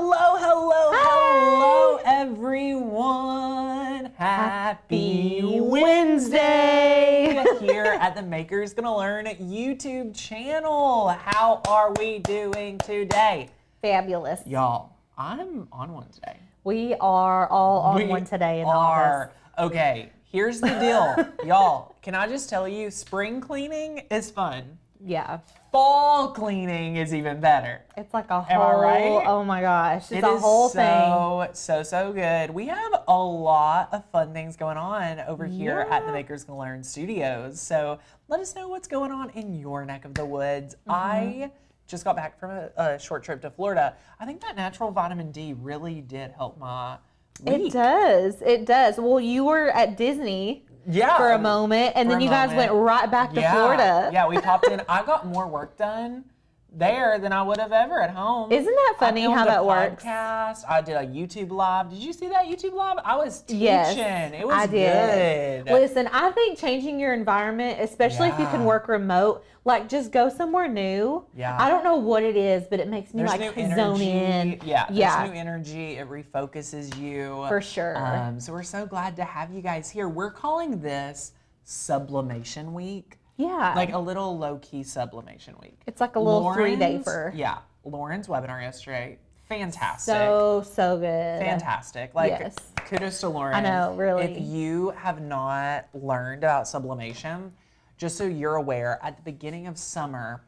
Hello, hello, hello, everyone. Happy Wednesday here at the Makers Gonna Learn YouTube channel. How are we doing today? Fabulous. Y'all, I'm on one today. We are all on one today in the office. Okay, here's the deal. Y'all, can I just tell you, spring cleaning is fun. Yeah. Fall cleaning is even better. It's like a Am I whole, right? oh my gosh, it's It a is whole thing. so good. We have a lot of fun things going on over here at the Makers Gonna Learn Studios. So let us know what's going on in your neck of the woods. I just got back from a short trip to Florida. I think that natural vitamin D really did help my week. It does. It does. Well, you were at Disney for a moment, and then you guys went right back to Florida. Yeah, we popped in. I got more work done there than I would have ever at home. Isn't that funny how that works? I did a YouTube live. Did you see that YouTube live? I was teaching. Yes, it was I did. good. Listen, I think changing your environment, especially if you can work remote, like just go somewhere new. Yeah. I don't know what it is, but it makes me There's like new zone energy. in. Yeah, there's new energy. It refocuses you. For sure. So we're so glad to have you guys here. We're calling this Sublimation Week. Yeah. Like a little low-key sublimation week. It's like a little 3-day for. Yeah. Lauren's webinar yesterday, fantastic. So good. Fantastic. Like, yes. Kudos to Lauren. I know, really. If you have not learned about sublimation, just so you're aware, at the beginning of summer,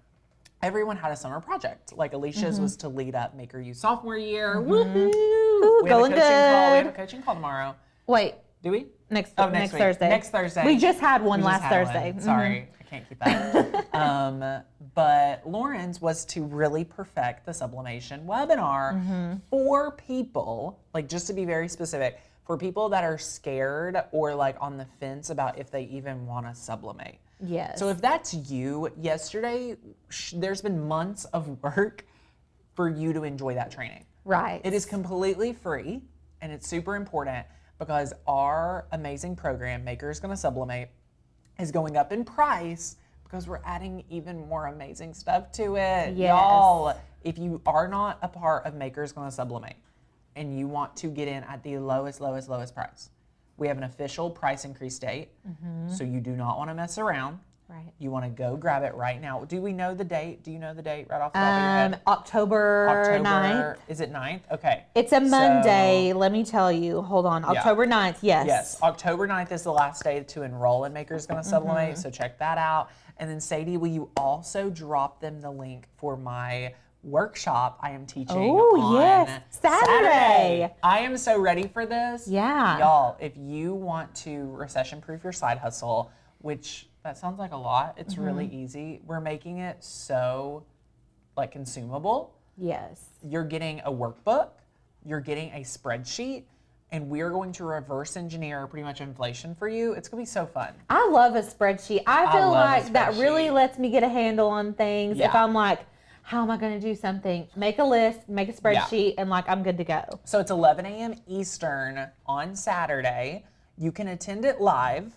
everyone had a summer project. Like Alicia's was to lead up Maker U sophomore year. Woohoo! We have a coaching call. We have a coaching call tomorrow. Wait. Do we? Next week. Thursday. Next Thursday. We just had one last Thursday. Sorry, I can't keep that. But Lauren's was to really perfect the sublimation webinar for people, like just to be very specific, for people that are scared or like on the fence about if they even want to sublimate. Yes. So if that's you, yesterday, there's been months of work for you to enjoy that training. Right. It is completely free, and it's super important because our amazing program, Makers Gonna Sublimate, is going up in price because we're adding even more amazing stuff to it. Yes. Y'all, if you are not a part of Makers Gonna Sublimate and you want to get in at the lowest price, we have an official price increase date, so you do not want to mess around. Right. You want to go grab it right now. Do we know the date? Do you know the date right off the top of your head? October 9th. Is it 9th? Okay. It's a Monday, let me tell you. Hold on. October 9th, yes. Yes. October 9th is the last day to enroll in Makers Gonna Sublimate, so check that out. And then Sadie, will you also drop them the link for my workshop I am teaching on Saturday. I am so ready for this. Yeah. Y'all, if you want to recession-proof your side hustle, which that sounds like a lot, it's really easy. We're making it so like consumable. Yes. You're getting a workbook, you're getting a spreadsheet, and we're going to reverse engineer pretty much inflation for you. It's gonna be so fun. I love a spreadsheet. I feel like that really lets me get a handle on things. Yeah. If I'm like, how am I going to do something? Make a list, make a spreadsheet, and like I'm good to go. So it's 11 a.m. Eastern on Saturday. You can attend it live,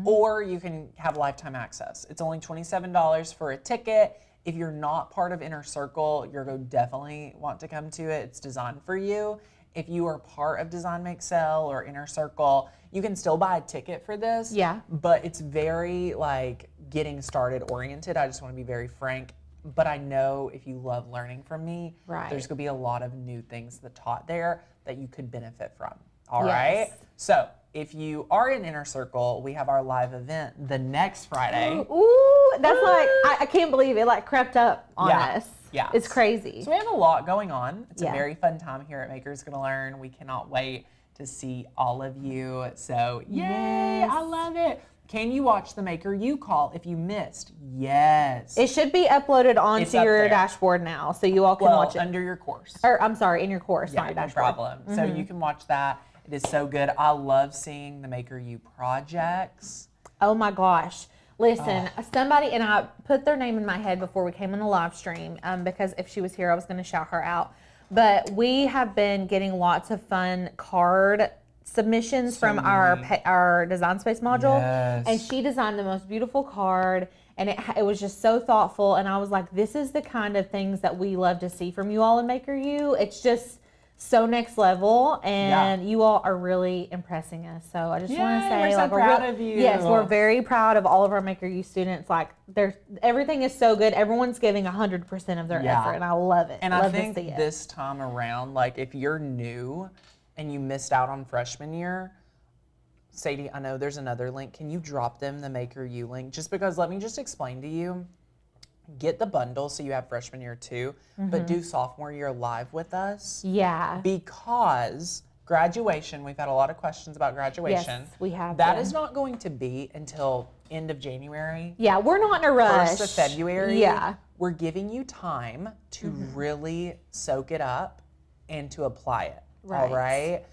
or you can have lifetime access. It's only $27 for a ticket. If you're not part of Inner Circle, you're going to definitely want to come to it. It's designed for you. If you are part of Design Make Sell or Inner Circle, you can still buy a ticket for this. Yeah. But it's very like getting started oriented. I just want to be very frank. But I know if you love learning from me, there's going to be a lot of new things that taught there that you could benefit from. All right? So if you are in Inner Circle, we have our live event the next Friday. Ooh, that's like, I can't believe it like crept up on us. Yeah. It's crazy. So we have a lot going on. It's a very fun time here at Makers Gonna Learn. We cannot wait to see all of you. So yay, I love it. Can you watch the Maker U call if you missed? Yes. It should be uploaded onto your dashboard now, so you all can watch it. Under your course. Or I'm sorry, in your course, not your no dashboard. problem. So you can watch that. It is so good. I love seeing the Maker U projects. Oh my gosh. Listen, somebody, and I put their name in my head before we came on the live stream, because if she was here, I was going to shout her out. But we have been getting lots of fun card submissions from our design space module, and she designed the most beautiful card, and it was just so thoughtful. And I was like, this is the kind of things that we love to see from you all in Maker U. It's just so next level, and you all are really impressing us. So I just want to say, we're so proud of you. Yes, we're very proud of all of our Maker U students. Like, everything is so good. Everyone's giving 100% of their effort, and I love it. And love I think to see it. this time around, like if you're new and you missed out on freshman year, Sadie, I know there's another link. Can you drop them the Maker U link? Just because, let me just explain to you. Get the bundle so you have freshman year too, but do sophomore year live with us. Yeah. Because graduation, we've had a lot of questions about graduation. Yes, we have. That is not going to be until end of January. Yeah, we're not in a rush. 1st of February. Yeah. We're giving you time to really soak it up and to apply it. Right. All right.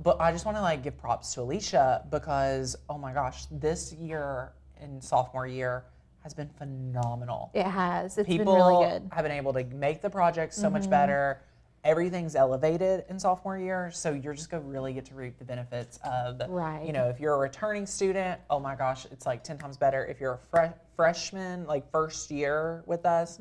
But I just want to like give props to Alicia because, oh my gosh, this year in sophomore year has been phenomenal. It has. It's People been really good. have been able to make the projects so much better. Everything's elevated in sophomore year, so you're just going to really get to reap the benefits of, you know, if you're a returning student, oh my gosh, it's like 10 times better. If you're a freshman, like first year with us,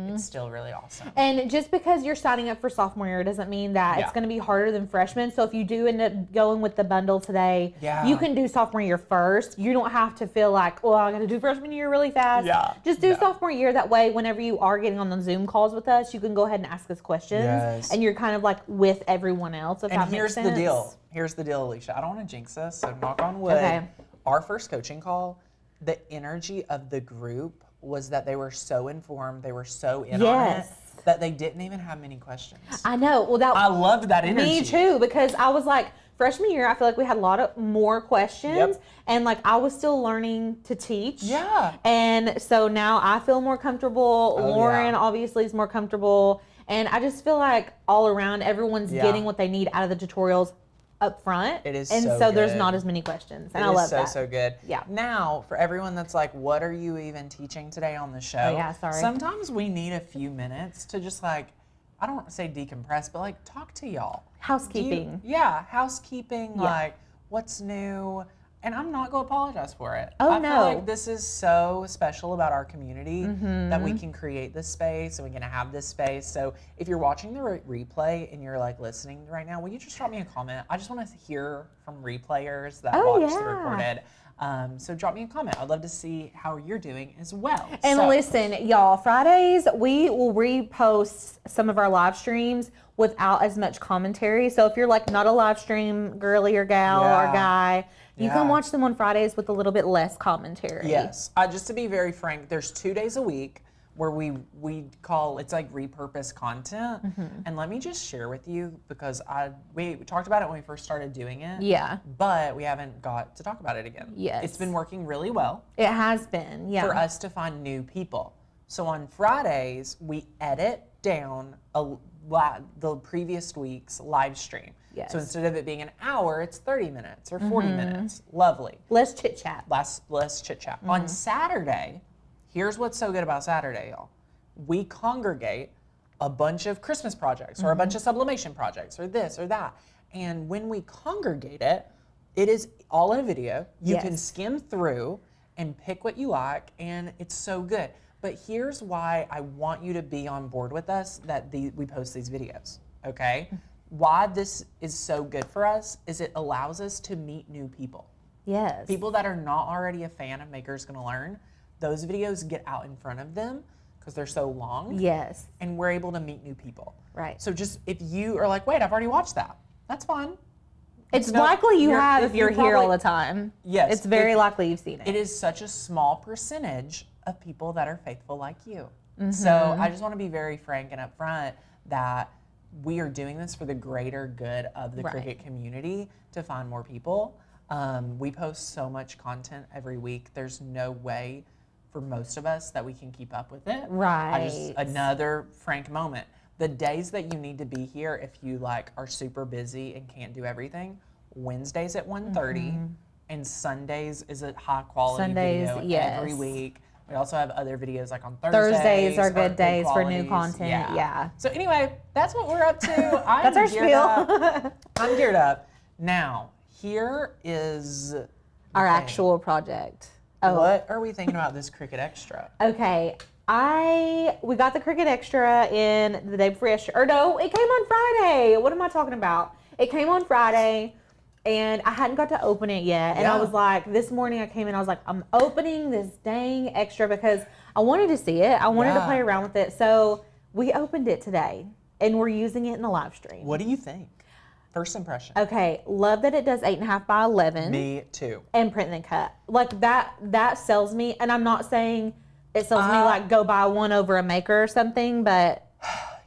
it's still really awesome. And just because you're signing up for sophomore year doesn't mean that it's going to be harder than freshman. So if you do end up going with the bundle today, you can do sophomore year first. You don't have to feel like, oh, I got to do freshman year really fast. Just do sophomore year. That way, whenever you are getting on the Zoom calls with us, you can go ahead and ask us questions. And you're kind of like with everyone else, if that makes sense. And here's the deal. Here's the deal, Alicia. I don't want to jinx us, so knock on wood. Okay. Our first coaching call, the energy of the group was that they were so informed, they were so in on it, that they didn't even have many questions. I know. Well, I loved that energy. Me too, because I was like, freshman year, I feel like we had a lot of more questions, and like I was still learning to teach. And so now I feel more comfortable. Lauren obviously is more comfortable. And I just feel like all around, everyone's getting what they need out of the tutorials up front. It is and so good. There's not as many questions. And I love that. So good. Yeah. Now, for everyone that's like, what are you even teaching today on the show? Oh, yeah, sorry. Sometimes we need a few minutes to just like, I don't want to say decompress, but like talk to y'all. Housekeeping. Housekeeping, like what's new. And I'm not going to apologize for it. Oh, I feel like this is so special about our community that we can create this space and we can have this space. So if you're watching the replay and you're like listening right now, will you just drop me a comment? I just want to hear from replayers that watch the recorded. So drop me a comment. I'd love to see how you're doing as well. And listen, y'all, Fridays, we will repost some of our live streams without as much commentary. So if you're like not a live stream girly or gal or guy, you can watch them on Fridays with a little bit less commentary. Yes. Just to be very frank, there's 2 days a week where we call, it's like repurposed content. And let me just share with you, because we talked about it when we first started doing it. Yeah. But we haven't got to talk about it again. Yes. It's been working really well. It has been, for us to find new people. So on Fridays, we edit down the previous week's live stream. Yes. So instead of it being an hour, it's 30 minutes or 40 minutes. Lovely. Less chit chat. Less chit chat. On Saturday, here's what's so good about Saturday, y'all. We congregate a bunch of Christmas projects or a bunch of sublimation projects or this or that. And when we congregate it, it is all in a video. You can skim through and pick what you like, and it's so good. But here's why I want you to be on board with us that we post these videos, okay? Why this is so good for us is it allows us to meet new people. Yes. People that are not already a fan of Maker's Gonna Learn, those videos get out in front of them because they're so long. Yes. And we're able to meet new people. Right. So just if you are like, wait, I've already watched that, that's fine. It's likely you have if you're here all the time. Yes. It's very likely you've seen it. It is such a small percentage of people that are faithful like you. So I just want to be very frank and upfront that we are doing this for the greater good of the Cricut community to find more people. We post so much content every week. There's no way for most of us that we can keep up with it. Right. Another frank moment. The days that you need to be here, if you like are super busy and can't do everything, Wednesdays at 1:30 and Sundays is a high quality video every week. We also have other videos like on Thursdays. Thursdays are good days for new content. Yeah. So anyway, that's what we're up to. That's our spiel. I'm geared up. Now, here is our actual project. What are we thinking about this Cricut Extra? Okay. We got the Cricut Extra in the day before yesterday. Or no, it came on Friday. What am I talking about? It came on Friday, and I hadn't got to open it yet. And I was like, this morning I came in, I was like, I'm opening this dang Extra because I wanted to see it. I wanted to play around with it. So we opened it today, and we're using it in the live stream. What do you think? First impression. Okay, love that it does 8.5 by 11. Me too. And print and cut. Like that sells me. And I'm not saying it sells me like go buy one over a maker or something, but.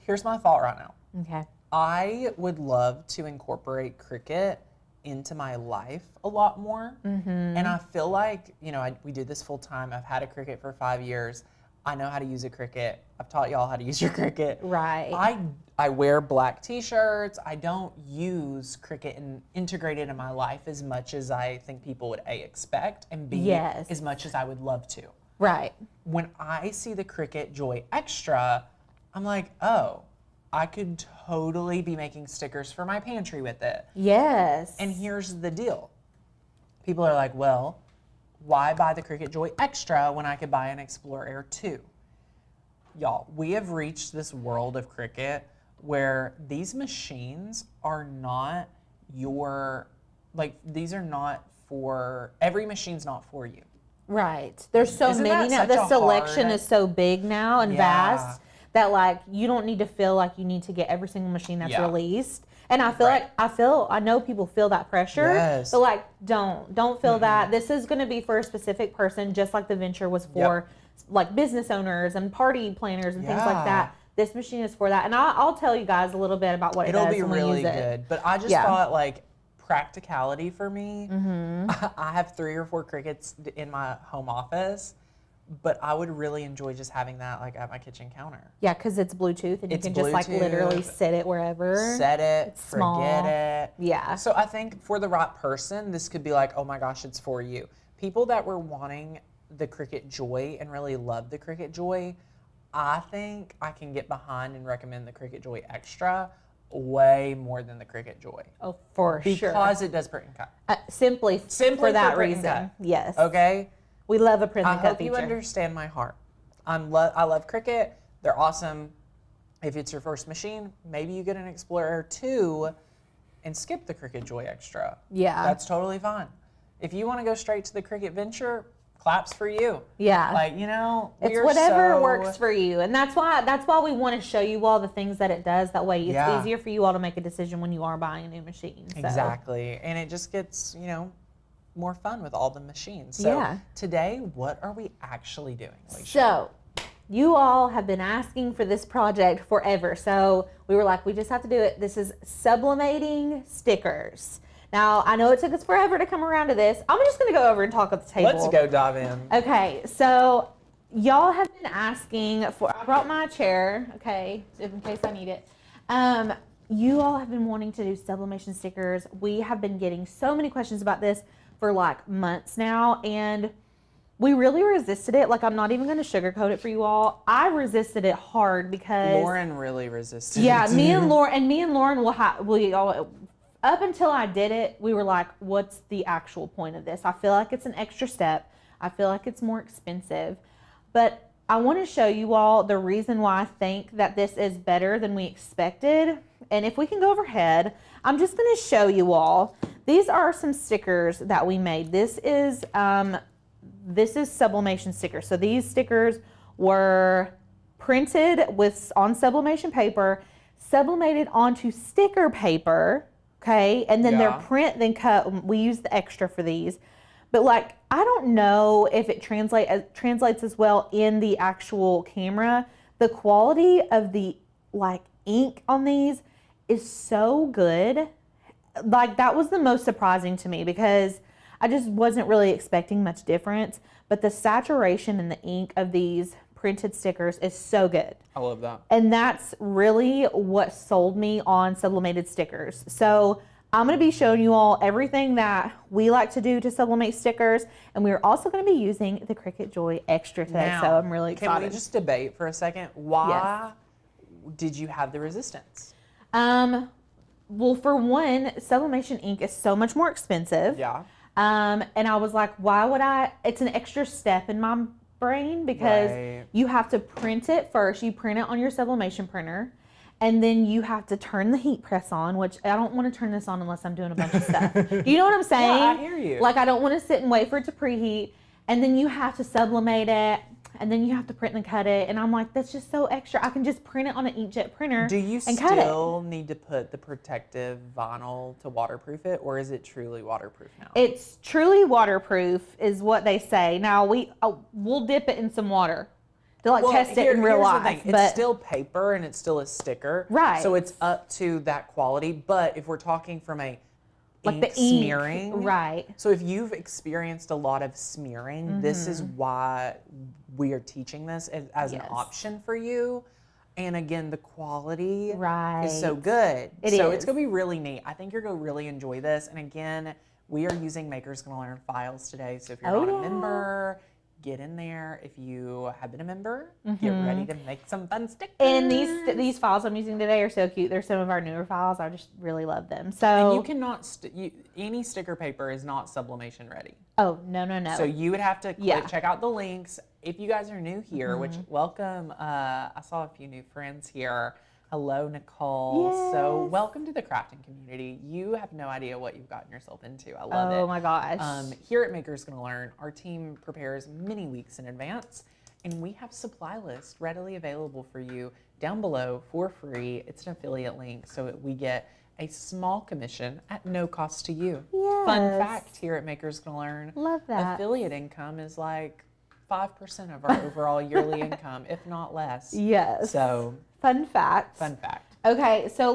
Here's my thought right now. Okay. I would love to incorporate Cricut into my life a lot more. And I feel like, you know, we do this full time. I've had a Cricut for 5 years. I know how to use a Cricut. I've taught y'all how to use your Cricut. Right. I wear black t-shirts. I don't use Cricut and integrate it in my life as much as I think people would A, expect, and B, as much as I would love to. Right. When I see the Cricut Joy Extra, I'm like, oh, I could totally be making stickers for my pantry with it. Yes. And here's the deal. People are like, well, why buy the Cricut Joy Extra when I could buy an Explorer Air 2? Y'all, we have reached this world of Cricut where these machines are not these are not for, every machine's not for you. Right. There's so many now. The selection is so big now and vast that like you don't need to feel like you need to get every single machine that's released. And I feel I know people feel that pressure. Yes. But like don't feel that. This is gonna be for a specific person, just like the Venture was for like business owners and party planners and things like that. This machine is for that. And I'll tell you guys a little bit about what it does. It'll be really good. But I just thought like practicality for me. I have 3 or 4 Cricuts in my home office, but I would really enjoy just having that like at my kitchen counter. Yeah, because it's Bluetooth and you can just like literally set it wherever. Set it, it's small. Forget it. Yeah. So I think for the right person, this could be like, oh my gosh, it's for you. People that were wanting the Cricut Joy and really love the Cricut Joy, I think I can get behind and recommend the Cricut Joy Extra way more than the Cricut Joy. Oh, for sure. Because it does print and cut. Simply for that reason. Yes. Okay? We love a print and cut feature. feature. I hope you understand my heart. I love Cricut. They're awesome. If it's your first machine, maybe you get an Explorer 2 and skip the Cricut Joy Extra. Yeah. That's totally fine. If you want to go straight to the Cricut Venture, claps for you. Yeah. Like, you know, it's whatever works for you. And that's why we want to show you all the things that it does. That way it's easier for you all to make a decision when you are buying a new machine. So. Exactly. And it just gets, you know, more fun with all the machines. So today, what are we actually doing, Alicia? So you all have been asking for this project forever. So we were like, we just have to do it. This is sublimating stickers. Now, I know it took us forever to come around to this. I'm just going to go over and talk at the table. Let's go dive in. Okay, so y'all have been asking for, I brought my chair, okay, in case I need it. You all have been wanting to do sublimation stickers. We have been getting so many questions about this for like months now, and we really resisted it. Like, I'm not even going to sugarcoat it for you all. I resisted it hard because Lauren really resisted it. Me and Lauren will up until I did it, we were like, what's the actual point of this? I feel like it's an extra step. I feel like it's more expensive. But I want to show you all the reason why I think that this is better than we expected. And if we can go overhead, I'm just going to show you all. These are some stickers that we made. This is sublimation stickers. So these stickers were printed on sublimation paper, sublimated onto sticker paper. Okay, and then they're print, then cut. We use the Extra for these. But like, I don't know if it translates as well in the actual camera. The quality of the like ink on these is so good. Like, that was the most surprising to me because I just wasn't really expecting much difference. But the saturation in the ink of these printed stickers is so good. I love that. And that's really what sold me on sublimated stickers. So I'm going to be showing you all everything that we like to do to sublimate stickers. And we're also going to be using the Cricut Joy Extra today. Now, so I'm really excited. Can we just debate for a second? Why did you have the resistance? Well, for one, sublimation ink is so much more expensive. Yeah. And I was like, why would I? It's an extra step in my brain because you have to print it first. You print it on your sublimation printer. And then you have to turn the heat press on, which I don't want to turn this on unless I'm doing a bunch of stuff. You know what I'm saying? Yeah, I hear you. Like, I don't want to sit and wait for it to preheat. And then you have to sublimate it. And then you have to print and cut it. And I'm like, that's just so extra. I can just print it on an inkjet printer. Do you and cut it. still need to put the protective vinyl to waterproof it? Or is it truly waterproof now? It's truly waterproof is what they say. Now, we'll dip it in some water to test it in real life. It's still paper and it's still a sticker. Right. So it's up to that quality. But if we're talking from a ink smearing. Right. So if you've experienced a lot of smearing, this is why we are teaching this as an option for you. And again, the quality is so good. It's going to be really neat. I think you're going to really enjoy this. And again, we are using Maker's Gonna Learn files today. So if you're not a member, get in there. If you have been a member, get ready to make some fun stickers. And these files I'm using today are so cute. They're some of our newer files. I just really love them. So and you cannot any sticker paper is not sublimation ready. Oh, no. So you would have to check out the links. If you guys are new here, which welcome. I saw a few new friends here. Hello, Nicole. Yes. So welcome to the crafting community. You have no idea what you've gotten yourself into. I love it. Oh my gosh. Here at Maker's Gonna Learn, our team prepares many weeks in advance, and we have supply lists readily available for you down below for free. It's an affiliate link, so we get a small commission at no cost to you. Yes. Fun fact here at Maker's Gonna Learn. Love that. Affiliate income is like 5% of our overall yearly income, if not less. Yes. So fun fact. Okay, so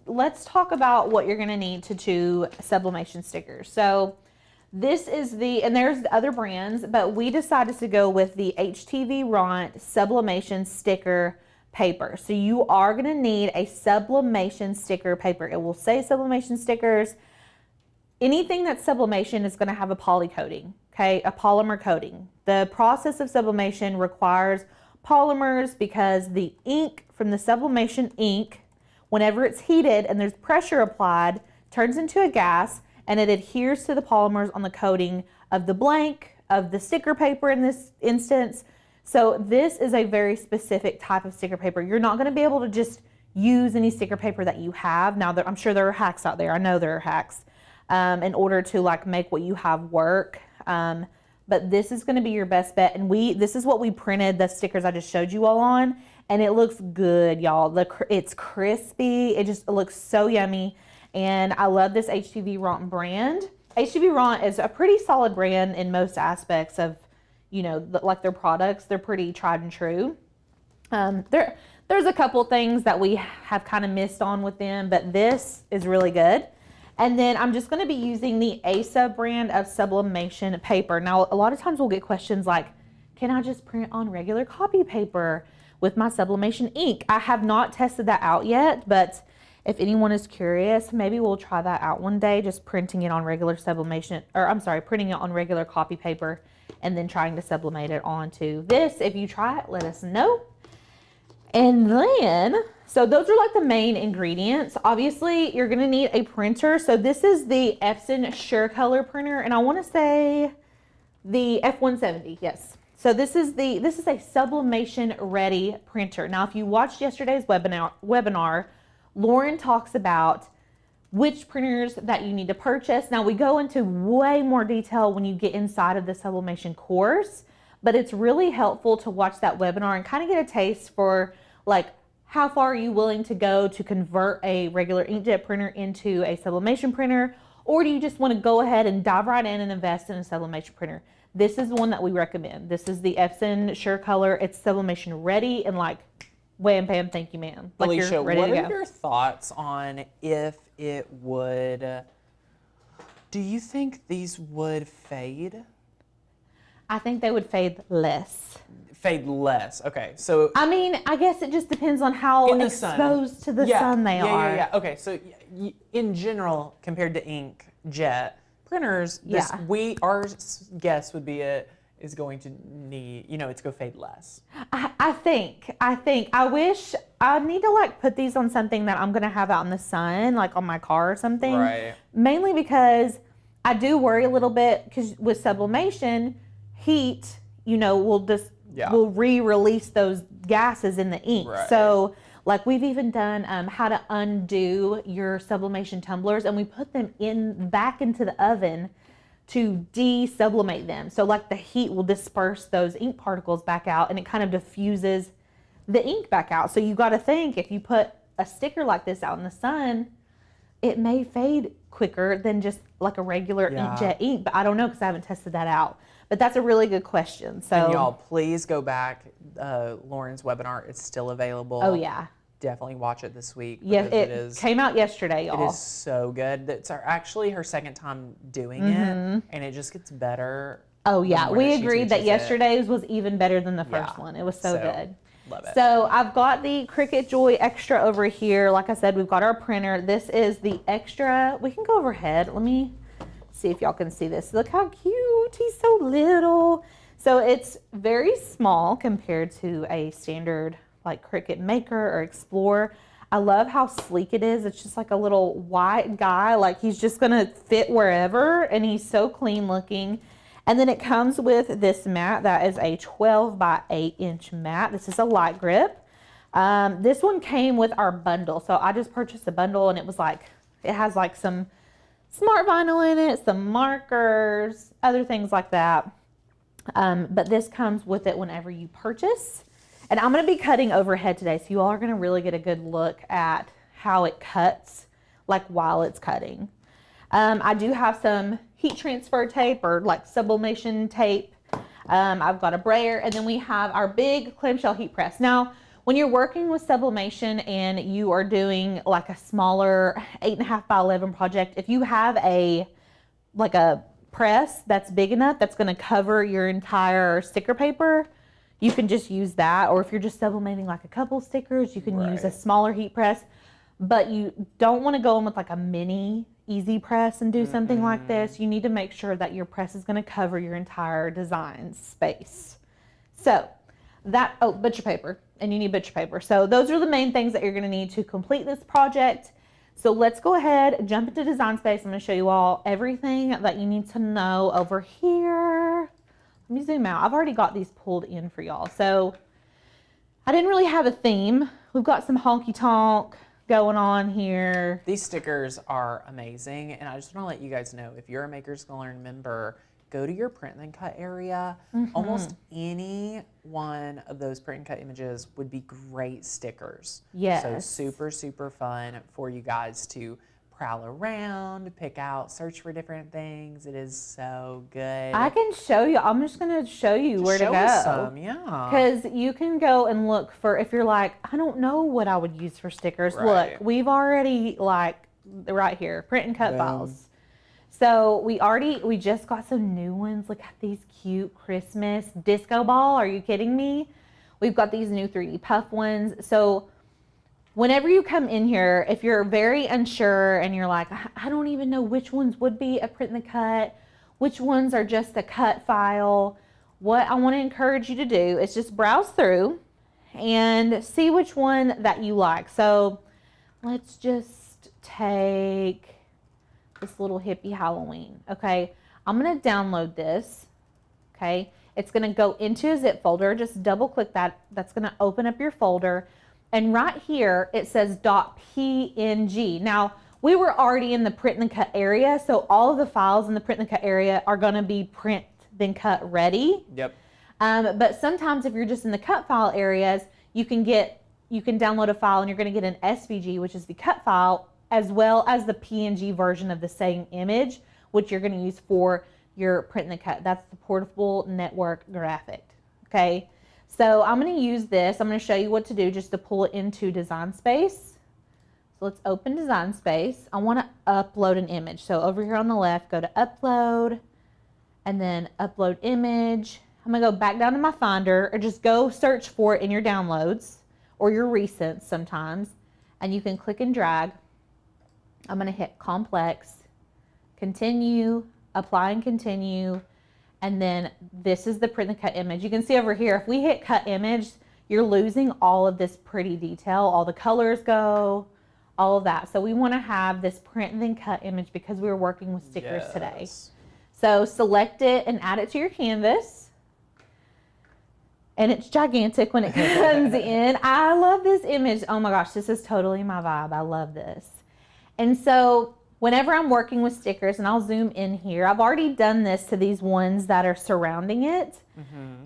let's talk about what you're gonna need to do sublimation stickers. So this is and there's the other brands, but we decided to go with the HTV Ront sublimation sticker paper. So you are gonna need a sublimation sticker paper. It will say sublimation stickers. Anything that's sublimation is gonna have a poly coating, okay, a polymer coating. The process of sublimation requires polymers because the ink from the sublimation ink, whenever it's heated and there's pressure applied, turns into a gas and it adheres to the polymers on the coating of the blank, of the sticker paper in this instance. So this is a very specific type of sticker paper. You're not going to be able to just use any sticker paper that you have. Now, I'm sure there are hacks out there. I know there are hacks in order to make what you have work. But this is going to be your best bet. And this is what we printed the stickers I just showed you all on. And it looks good, y'all. It's crispy. It looks so yummy. And I love this HTV Ront brand. HTV Ront is a pretty solid brand in most aspects of, their products. They're pretty tried and true. There's a couple things that we have kind of missed on with them, but this is really good. And then I'm just going to be using the Asa brand of sublimation paper. Now, a lot of times we'll get questions like, can I just print on regular copy paper with my sublimation ink? I have not tested that out yet, but if anyone is curious, maybe we'll try that out one day, just printing it on regular printing it on regular copy paper and then trying to sublimate it onto this. If you try it, let us know. And then, so those are the main ingredients. Obviously, you're gonna need a printer. So this is the Epson SureColor printer, and I wanna say the F170, yes. So this is a sublimation ready printer. Now, if you watched yesterday's webinar, Lauren talks about which printers that you need to purchase. Now, we go into way more detail when you get inside of the sublimation course, but it's really helpful to watch that webinar and kind of get a taste for how far are you willing to go to convert a regular inkjet printer into a sublimation printer, or do you just want to go ahead and dive right in and invest in a sublimation printer? This is the one that we recommend. This is the Epson SureColor. It's sublimation ready and wham, bam, thank you, ma'am. Alicia, what are your thoughts on if it would, do you think these would fade? I think they would fade less. Fade less. Okay, so I mean, I guess it just depends on how exposed to the sun they are. Yeah. Okay, so in general, compared to inkjet printers, our guess would be is going to need, it's going to fade less. I think. I wish I need to put these on something that I'm going to have out in the sun, on my car or something. Right. Mainly because I do worry a little bit because with sublimation, heat, you know, will re-release those gases in the ink. Right. So like we've even done how to undo your sublimation tumblers, and we put them back into the oven to de-sublimate them. So like the heat will disperse those ink particles back out, and it kind of diffuses the ink back out. So you got to think, if you put a sticker like this out in the sun, it may fade quicker than just like a regular inkjet ink, but I don't know because I haven't tested that out. But that's a really good question. So and y'all, please go back. Lauren's webinar is still available. Oh yeah. Definitely watch it this week. Yeah, it came out yesterday, y'all. It is so good. It's actually her second time doing it, and it just gets better. Oh yeah, we agreed that yesterday's was even better than the first one. It was so good. Love it. So I've got the Cricut Joy Extra over here. Like I said, we've got our printer. This is the Extra. We can go overhead. Let me see if y'all can see this. Look how cute. He's so little. So it's very small compared to a standard like Cricut Maker or Explorer. I love how sleek it is. It's just like a little white guy. Like he's just gonna fit wherever, and he's so clean looking. And then it comes with this mat that is a 12 by 8 inch mat. This is a light grip. This one came with our bundle. So I just purchased a bundle, and it was like, it has like some smart vinyl in it, some markers, other things like that. But this comes with it whenever you purchase. And I'm going to be cutting overhead today, so you all are going to really get a good look at how it cuts, like while it's cutting. I do have some heat transfer tape or like sublimation tape. I've got a brayer, and then we have our big clamshell heat press. Now, when you're working with sublimation and you are doing like a smaller 8.5 by 11 project, if you have a press that's big enough that's going to cover your entire sticker paper, you can just use that. Or if you're just sublimating like a couple stickers, you can use a smaller heat press. But you don't want to go in with like a mini easy press and do something like this. You need to make sure that your press is going to cover your entire design space. So that, butcher paper, and you need butcher paper. So those are the main things that you're going to need to complete this project. So let's go ahead, jump into design space. I'm going to show you all everything that you need to know over here. Let me zoom out. I've already got these pulled in for y'all. So I didn't really have a theme. We've got some honky tonk going on here. These stickers are amazing, and I just want to let you guys know, if you're a Makers Gonna Learn member, go to your print and cut area. Almost any one of those print and cut images would be great stickers. Yes. So super, super fun for you guys to prowl around, pick out, search for different things. It is so good. I can show you. I'm just going to show you where to go. Show us some, yeah. Because you can go and look for, if you're like, I don't know what I would use for stickers. Right. Look, we've already like right here, print and cut Boom. files. So we just got some new ones. Look at these cute Christmas disco ball. Are you kidding me? We've got these new 3D puff ones. So whenever you come in here, if you're very unsure and you're like, I don't even know which ones would be a print and the cut, which ones are just a cut file, what I want to encourage you to do is just browse through and see which one that you like. So let's just take this little hippie Halloween. Okay, I'm going to download this. Okay, it's going to go into a zip folder. Just double click that. That's going to open up your folder. And right here, it says .png. Now, we were already in the print and cut area, so all of the files in the print and cut area are gonna be print then cut ready. Yep. But sometimes if you're just in the cut file areas, you can download a file and you're gonna get an SVG, which is the cut file, as well as the PNG version of the same image, which you're gonna use for your print and the cut. That's the portable network graphic, okay? So I'm going to use this. I'm going to show you what to do just to pull it into Design Space. So let's open Design Space. I want to upload an image. So over here on the left, go to Upload, and then Upload Image. I'm going to go back down to my Finder, or just go search for it in your downloads or your recents sometimes, and you can click and drag. I'm going to hit Complex, Continue, Apply and Continue. And then this is the print and cut image. You can see over here, if we hit cut image, you're losing all of this pretty detail. All the colors go, all of that. So we want to have this print and then cut image because we were working with stickers today. So select it and add it to your canvas. and it's gigantic when it comes in. I love this image. Oh my gosh, this is totally my vibe. I love this. And so whenever I'm working with stickers, and I'll zoom in here, I've already done this to these ones that are surrounding it.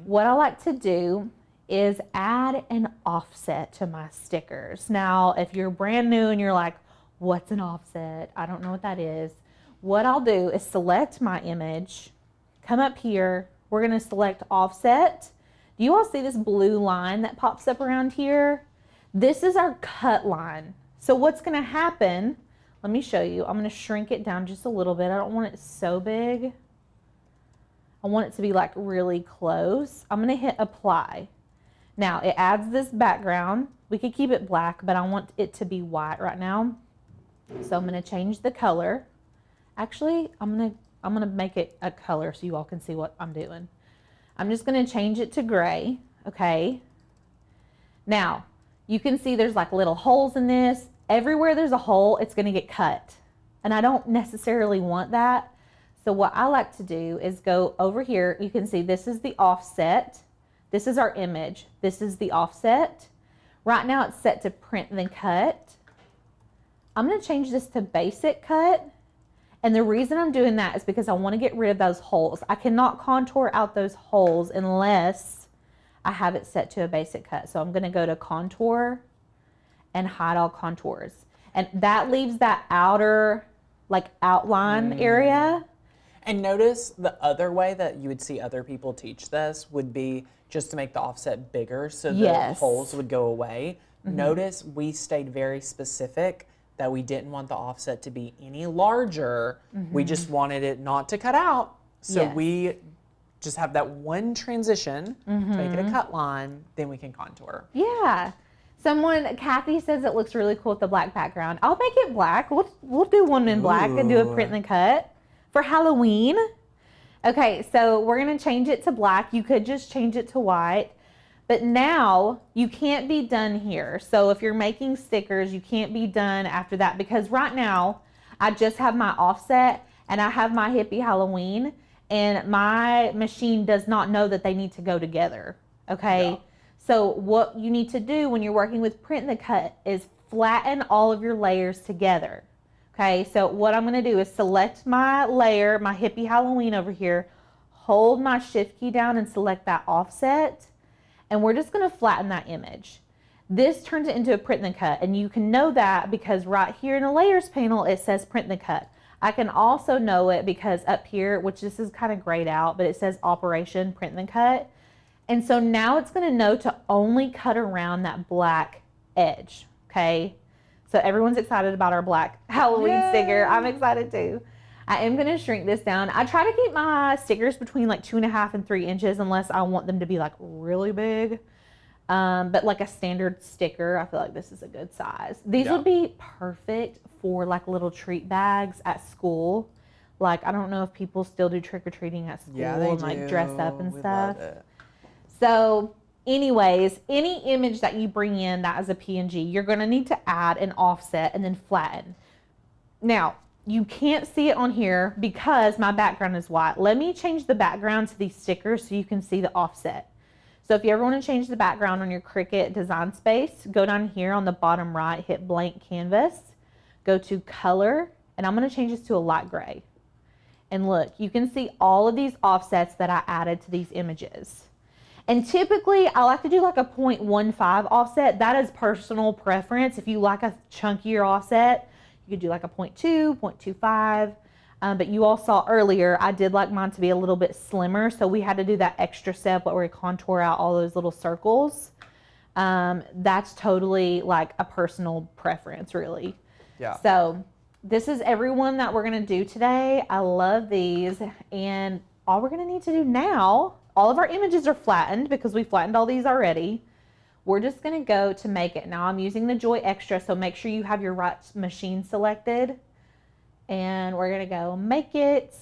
What I like to do is add an offset to my stickers. Now, if you're brand new and you're like, what's an offset? I don't know what that is. What I'll do is select my image, come up here, we're gonna select offset. Do you all see this blue line that pops up around here? This is our cut line. So what's gonna happen, let me show you. I'm gonna shrink it down just a little bit. I don't want it so big. I want it to be like really close. I'm gonna hit apply. Now it adds this background. We could keep it black, but I want it to be white right now. So I'm gonna change the color. Actually, I'm gonna make it a color so you all can see what I'm doing. I'm just gonna change it to gray, okay? Now, you can see there's like little holes in this. Everywhere there's a hole, it's gonna get cut. And I don't necessarily want that. So what I like to do is go over here. You can see this is the offset. This is our image. This is the offset. Right now it's set to print then cut. I'm gonna change this to basic cut. And the reason I'm doing that is because I want to get rid of those holes. I cannot contour out those holes unless I have it set to a basic cut. So I'm going to go to contour and hide all contours. And that leaves that outer like outline area. And notice the other way that you would see other people teach this would be just to make the offset bigger so the holes would go away. Notice we stayed very specific that we didn't want the offset to be any larger. We just wanted it not to cut out. So we just have that one transition to make it a cut line, then we can contour. Yeah. Kathy says it looks really cool with the black background. I'll make it black. We'll do one in black and do a print and cut for Halloween. Okay, so we're gonna change it to black. You could just change it to white. But now you can't be done here. So if you're making stickers, you can't be done after that because right now I just have my offset and I have my hippie Halloween and my machine does not know that they need to go together. Okay. Yeah. So what you need to do when you're working with print and the cut is flatten all of your layers together. Okay. So what I'm going to do is select my layer, my hippie Halloween over here, hold my shift key down and select that offset. And we're just gonna flatten that image. This turns it into a print and cut, and you can know that because right here in the layers panel, it says print and cut. I can also know it because up here, which this is kind of grayed out, but it says operation print and cut. And so now it's gonna know to only cut around that black edge, okay? So everyone's excited about our black Halloween sticker. I'm excited too. I am gonna shrink this down. I try to keep my stickers between like 2.5 and 3 inches unless I want them to be like really big. But like a standard sticker, I feel like this is a good size. These would be perfect for like little treat bags at school. Like, I don't know if people still do trick-or-treating at school and like dress up and stuff. Love it. So anyways, any image that you bring in that is a PNG, you're gonna need to add an offset and then flatten. Now, you can't see it on here because my background is white. Let me change the background to these stickers so you can see the offset. So if you ever want to change the background on your Cricut design space, go down here on the bottom right, hit blank canvas, go to color, and I'm going to change this to a light gray. And look, you can see all of these offsets that I added to these images. And typically I like to do like a 0.15 offset. That is personal preference. If you like a chunkier offset, you could do like a 0.2, 0.25, but you all saw earlier, I did like mine to be a little bit slimmer, so we had to do that extra step where we contour out all those little circles. That's totally like a personal preference, really. Yeah. So this is everyone that we're gonna do today. I love these, and all we're gonna need to do now, all of our images are flattened because we flattened all these already. We're just gonna go to make it. Now I'm using the Joy Extra, so make sure you have your right machine selected. And we're gonna go make it.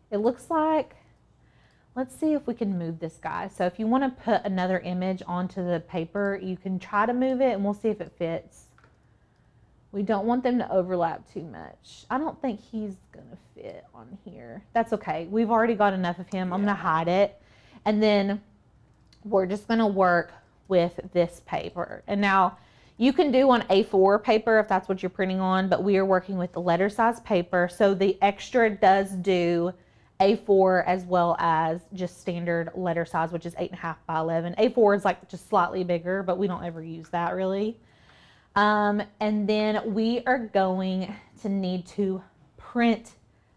It looks like, let's see if we can move this guy. So if you wanna put another image onto the paper, you can try to move it and we'll see if it fits. We don't want them to overlap too much. I don't think he's gonna fit on here. That's okay, we've already got enough of him. I'm gonna hide it. And then we're just going to work with this paper. And now you can do on A4 paper if that's what you're printing on, but we are working with the letter size paper. So the XTRA does do A4 as well as just standard letter size, which is 8.5 by 11. A4 is like just slightly bigger, but we don't ever use that really. And then we are going to need to print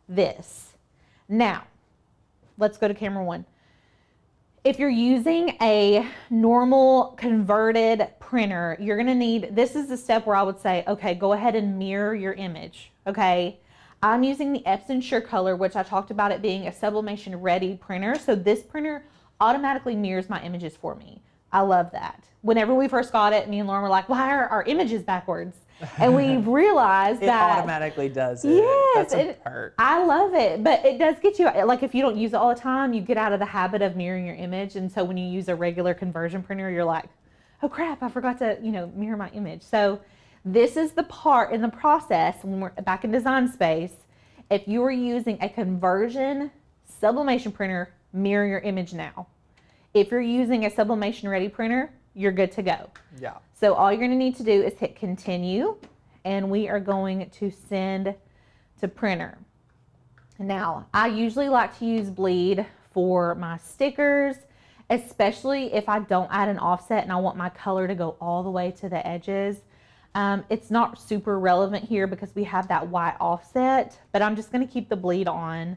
this. Now, let's go to camera 1. If you're using a normal converted printer, you're gonna need, this is the step where I would say, okay, go ahead and mirror your image, okay? I'm using the Epson SureColor, which I talked about it being a sublimation ready printer. So this printer automatically mirrors my images for me. I love that. Whenever we first got it, me and Lauren were like, why are our images backwards? And we've realized that it automatically does it. Yes, That's a perk. I love it, but it does get you, like if you don't use it all the time, you get out of the habit of mirroring your image. And so when you use a regular conversion printer, you're like, oh crap, I forgot to, mirror my image. So this is the part in the process when we're back in design space. If you are using a conversion sublimation printer, mirror your image now. If you're using a sublimation ready printer, you're good to go. Yeah. So all you're going to need to do is hit continue, and we are going to send to printer. Now, I usually like to use bleed for my stickers, especially if I don't add an offset and I want my color to go all the way to the edges. It's not super relevant here because we have that white offset, but I'm just going to keep the bleed on.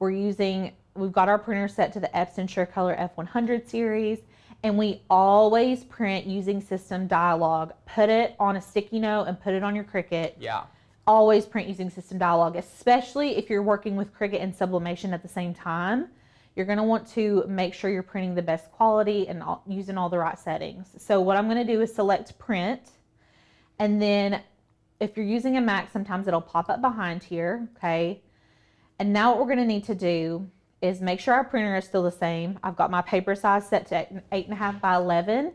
We've got our printer set to the Epson SureColor F100 series, and we always print using System Dialog. Put it on a sticky note and put it on your Cricut. Yeah. Always print using System Dialog, especially if you're working with Cricut and sublimation at the same time. You're going to want to make sure you're printing the best quality and using all the right settings. So what I'm going to do is select print, and then if you're using a Mac, sometimes it'll pop up behind here, okay? And now what we're going to need to do is make sure our printer is still the same. I've got my paper size set to 8.5 by 11,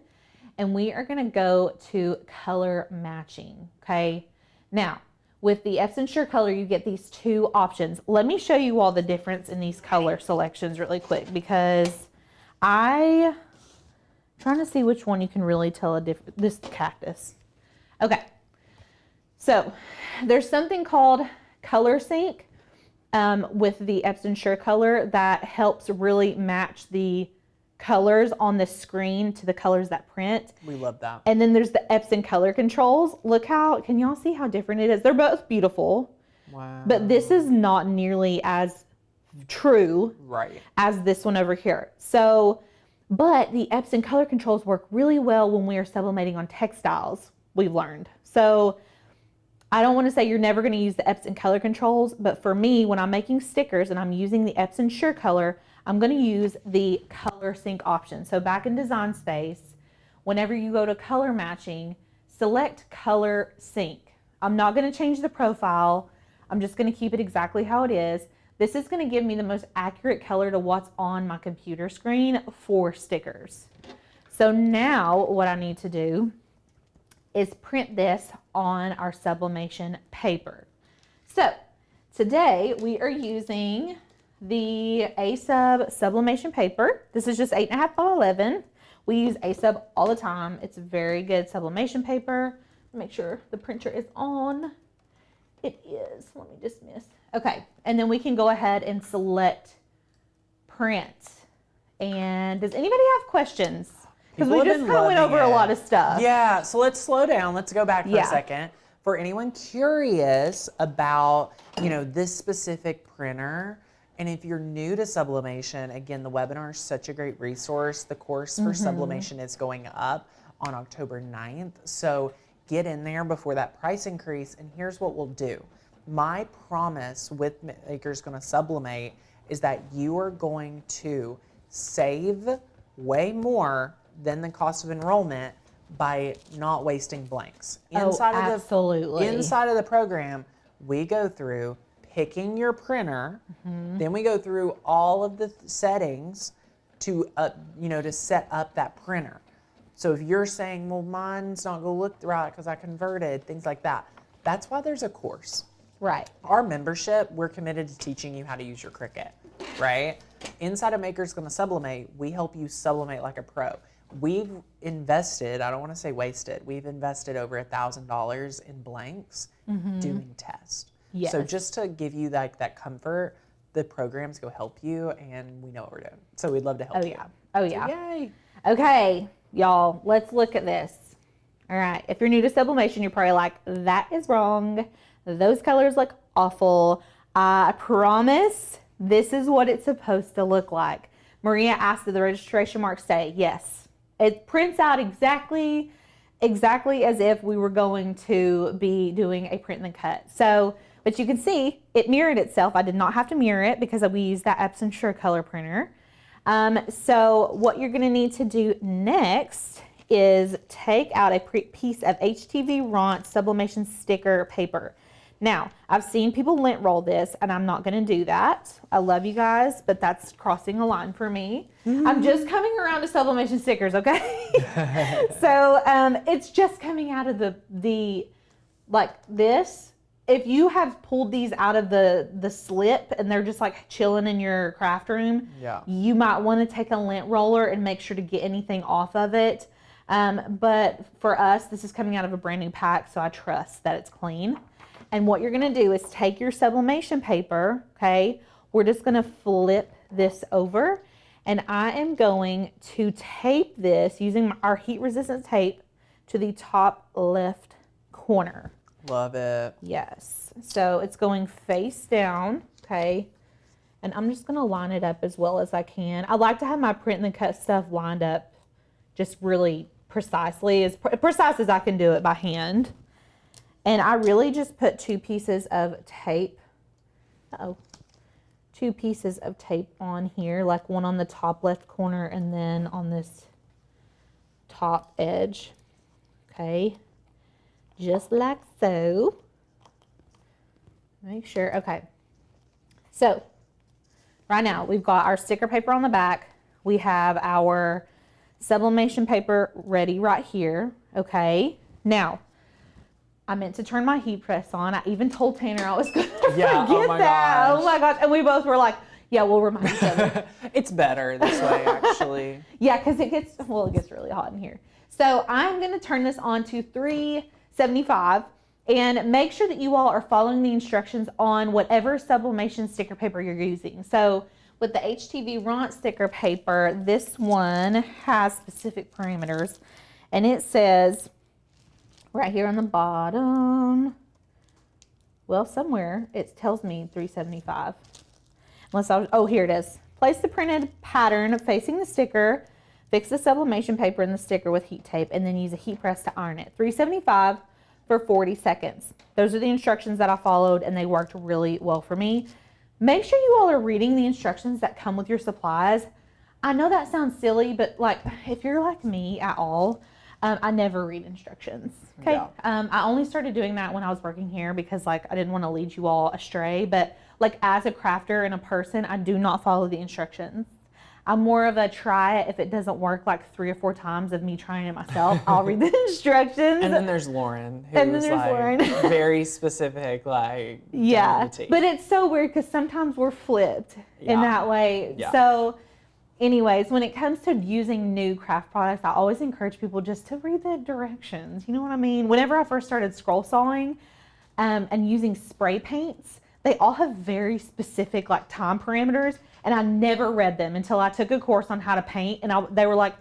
and we are going to go to color matching, okay? Now, with the Epson SureColor, you get these two options. Let me show you all the difference in these color selections really quick, because I'm trying to see which one you can really tell a difference. This cactus. Okay, so there's something called Color Sync with the Epson SureColor that helps really match the colors on the screen to the colors that print. We love that. And then there's the Epson color controls. Look how, can y'all see how different it is? They're both beautiful. Wow. But this is not nearly as true as this one over here. So, but the Epson color controls work really well when we are sublimating on textiles, we've learned. So I don't want to say you're never going to use the Epson color controls, but for me, when I'm making stickers and I'm using the Epson SureColor, I'm going to use the color sync option. So back in design space, whenever you go to color matching, select color sync. I'm not going to change the profile. I'm just going to keep it exactly how it is. This is going to give me the most accurate color to what's on my computer screen for stickers. So now what I need to do is print this on our sublimation paper. So today we are using the A-Sub sublimation paper. This is just 8.5 by 11. We use A-Sub all the time. It's a very good sublimation paper. Make sure the printer is on. It is. Let me dismiss. Okay, and then we can go ahead and select print. And does anybody have questions? Because we just kind of went over a lot of stuff. Yeah, so let's slow down. Let's go back for a second. For anyone curious about, this specific printer, and if you're new to sublimation, again, the webinar is such a great resource. The course for sublimation is going up on October 9th. So get in there before that price increase. And here's what we'll do. My promise with Makers Gonna Sublimate is that you are going to save way more than the cost of enrollment by not wasting blanks. Absolutely. Inside of the program, we go through picking your printer, then we go through all of the settings to set up that printer. So if you're saying, well, mine's not gonna look right because I converted, things like that, that's why there's a course. Right. Our membership, we're committed to teaching you how to use your Cricut. right? Inside of Maker's Gonna Sublimate, we help you sublimate like a pro. We've invested, I don't want to say wasted, we've invested over $1,000 in blanks doing tests. Yes. So just to give you that comfort, the programs go help you, and we know what we're doing. So we'd love to help you. Oh yeah. So yay. Okay, y'all, let's look at this. All right, if you're new to sublimation, you're probably like, that is wrong. Those colors look awful. I promise this is what it's supposed to look like. Maria asked, did the registration mark say? Yes. It prints out exactly as if we were going to be doing a print and then cut. So, but you can see it mirrored itself. I did not have to mirror it because we used that Epson Sure Color printer. So what you're gonna need to do next is take out a piece of HTV Ront sublimation sticker paper. Now, I've seen people lint roll this, and I'm not going to do that. I love you guys, but that's crossing a line for me. I'm just coming around to sublimation stickers, okay? So it's just coming out of the like this. If you have pulled these out of the slip and they're just like chilling in your craft room, you might want to take a lint roller and make sure to get anything off of it. But for us, this is coming out of a brand new pack, so I trust that it's clean. And what you're gonna do is take your sublimation paper, okay? We're just gonna flip this over, and I am going to tape this using our heat resistant tape to the top left corner. Love it. Yes, so it's going face down, okay? And I'm just gonna line it up as well as I can. I like to have my print and then cut stuff lined up just really precisely, as precise as I can do it by hand. And I really just put 2 pieces of tape, 2 pieces of tape on here, like one on the top left corner and then on this top edge, okay? Just like so. Make sure, okay. So, right now we've got our sticker paper on the back. We have our sublimation paper ready right here, okay? Now, I meant to turn my heat press on. I even told Tanner I was going to forget that. Gosh. Oh my gosh. And we both were like, yeah, we'll remind each other. It's better this way, actually. Yeah, because it gets really hot in here. So I'm going to turn this on to 375 and make sure that you all are following the instructions on whatever sublimation sticker paper you're using. So with the HTV Ront sticker paper, this one has specific parameters, and it says right here on the bottom, well, somewhere it tells me 375. Oh, here it is. Place the printed pattern facing the sticker, fix the sublimation paper in the sticker with heat tape, and then use a heat press to iron it. 375 for 40 seconds. Those are the instructions that I followed, and they worked really well for me. Make sure you all are reading the instructions that come with your supplies. I know that sounds silly, but like if you're like me at all, I never read instructions. Okay. Yeah. I only started doing that when I was working here because like I didn't want to lead you all astray, but like as a crafter and a person, I do not follow the instructions. I'm more of a try it. If it doesn't work like 3 or 4 times of me trying it myself, I'll read the instructions. And then there's Lauren, who's like very specific, like yeah. But it's so weird because sometimes we're flipped in that way. Yeah. So anyways, when it comes to using new craft products, I always encourage people just to read the directions. You know what I mean? Whenever I first started scroll sawing and using spray paints, they all have very specific like time parameters, and I never read them until I took a course on how to paint, and they were like,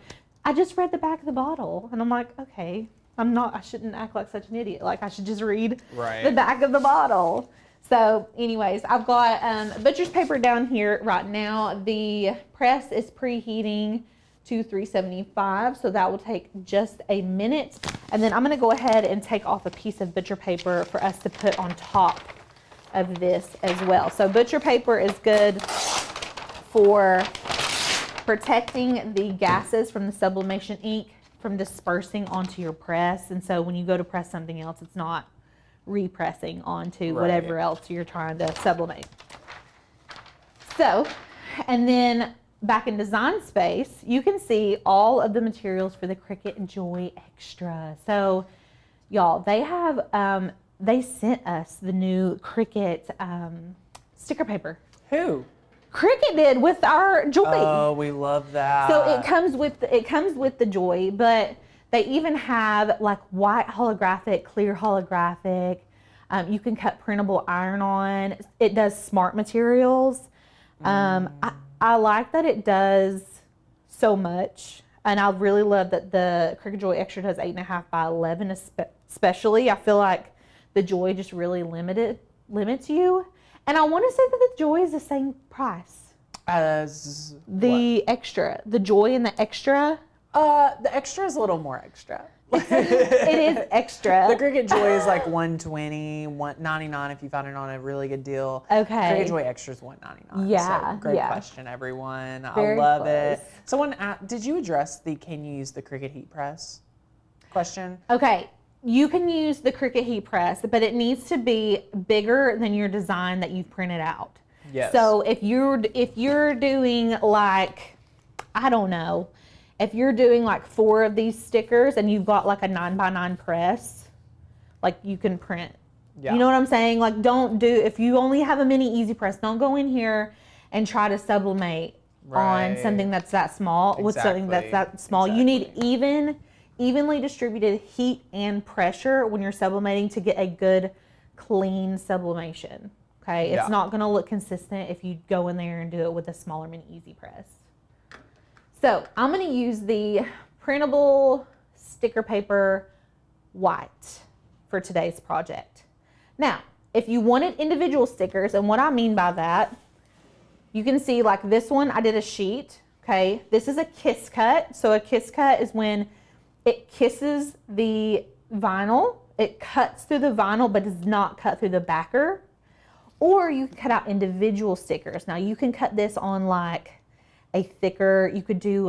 I just read the back of the bottle. And I'm like, okay, I shouldn't act like such an idiot. Like I should just read the back of the bottle. So anyways, I've got butcher's paper down here right now. The press is preheating to 375, so that will take just a minute. And then I'm gonna go ahead and take off a piece of butcher paper for us to put on top of this as well. So butcher paper is good for protecting the gases from the sublimation ink from dispersing onto your press. And so when you go to press something else, it's not repressing onto whatever else you're trying to sublimate. So, and then back in design space, you can see all of the materials for the Cricut Joy Extra. So y'all, they have, they sent us the new Cricut sticker paper. Who? Cricut did with our Joy. Oh, we love that. So it comes with the Joy, but they even have like white holographic, clear holographic. You can cut printable iron-on. It does smart materials. I like that it does so much, and I really love that the Cricut Joy Extra does 8.5 by 11. Especially, I feel like the Joy just really limits you. And I want to say that the Joy is the same price as the Extra. The Joy and the Extra. The Extra is a little more extra. It is extra. The Cricut Joy is like $120, $199 if you found it on a really good deal. Okay. Cricut Joy Extra is $199. Yeah. So great yeah. question, everyone. Very I love close. it. Someone did you address the can you use the Cricut heat press question? Okay. You can use the Cricut heat press, but it needs to be bigger than your design that you've printed out. Yes. So if you're doing like, I don't know, if you're doing like 4 of these stickers and you've got like a 9x9 press, like you can print. Yeah. You know what I'm saying? Like if you only have a mini easy press, don't go in here and try to sublimate on something that's that small with something that's that small. You need evenly distributed heat and pressure when you're sublimating to get a good, clean sublimation. Okay, it's not going to look consistent if you go in there and do it with a smaller mini easy press. So I'm going to use the printable sticker paper white for today's project. Now, if you wanted individual stickers, and what I mean by that, you can see like this one, I did a sheet. Okay, this is a kiss cut. So a kiss cut is when it kisses the vinyl. It cuts through the vinyl, but does not cut through the backer. Or you can cut out individual stickers. Now you can cut this on like a thicker, you could do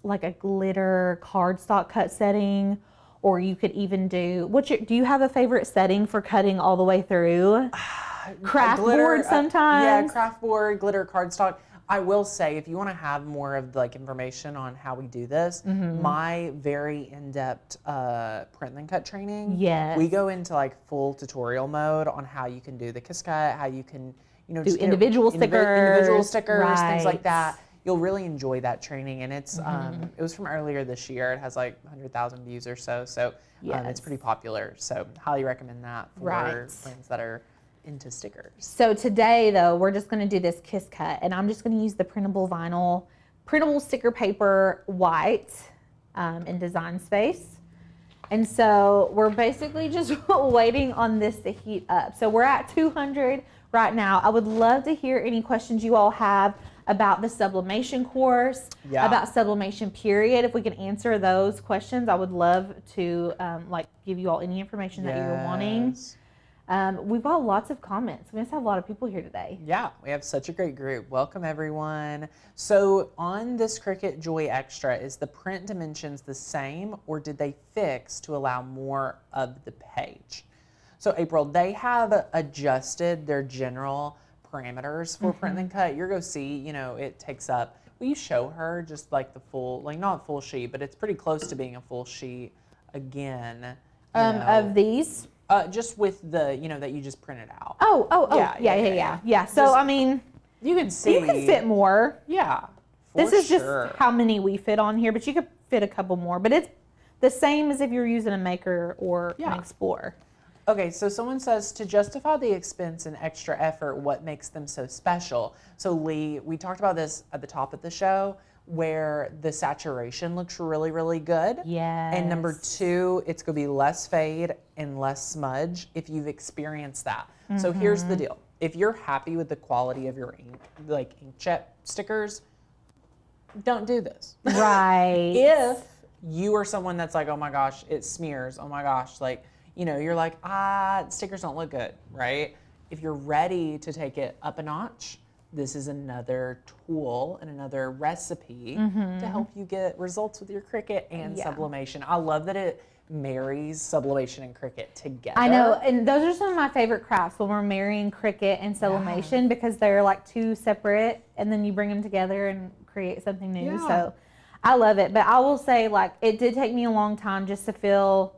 like a glitter cardstock cut setting, or you could even do, do you have a favorite setting for cutting all the way through? Craft board sometimes. Yeah, craft board, glitter cardstock. I will say, if you want to have more of like information on how we do this, my very in-depth print and cut training, we go into like full tutorial mode on how you can do the kiss cut, how you can, do individual stickers, things like that. You'll really enjoy that training, and it's it was from earlier this year. It has like 100,000 views or so, it's pretty popular. So highly recommend that for friends that are into stickers. So today though, we're just going to do this kiss cut, and I'm just going to use the printable sticker paper white in Design Space. And so we're basically just waiting on this to heat up. So we're at 200 right now. I would love to hear any questions you all have about the sublimation course, about sublimation period. If we can answer those questions, I would love to like give you all any information that you're wanting. We've got lots of comments. We must have a lot of people here today. Yeah, we have such a great group. Welcome everyone. So on this Cricut Joy Extra, is the print dimensions the same, or did they fix to allow more of the page? So April, they have adjusted their general parameters for print and cut. You're going to see, you know, it takes up, will you show her just like the full, like not full sheet, but it's pretty close to being a full sheet again. Of these? Just with the, you know, that you just printed out. Yeah. So, just, I mean, you can see. You can fit more. Yeah. This is just how many we fit on here, but you could fit a couple more. But it's the same as if you're using a Maker or an Explorer. Okay, so someone says, to justify the expense and extra effort, what makes them so special? So Lee, we talked about this at the top of the show, where the saturation looks really, really good. Yes. And number 2, it's going to be less fade and less smudge if you've experienced that. So here's the deal. If you're happy with the quality of your ink, like inkjet stickers, don't do this. Right. If you are someone that's like, oh my gosh, it smears, oh my gosh, like, you know, you're like, stickers don't look good, right? If you're ready to take it up a notch, this is another tool and another recipe to help you get results with your Cricut and sublimation. I love that it marries sublimation and Cricut together. I know, and those are some of my favorite crafts when we're marrying Cricut and sublimation because they're like two separate, and then you bring them together and create something new. So I love it. But I will say, like, it did take me a long time just to feel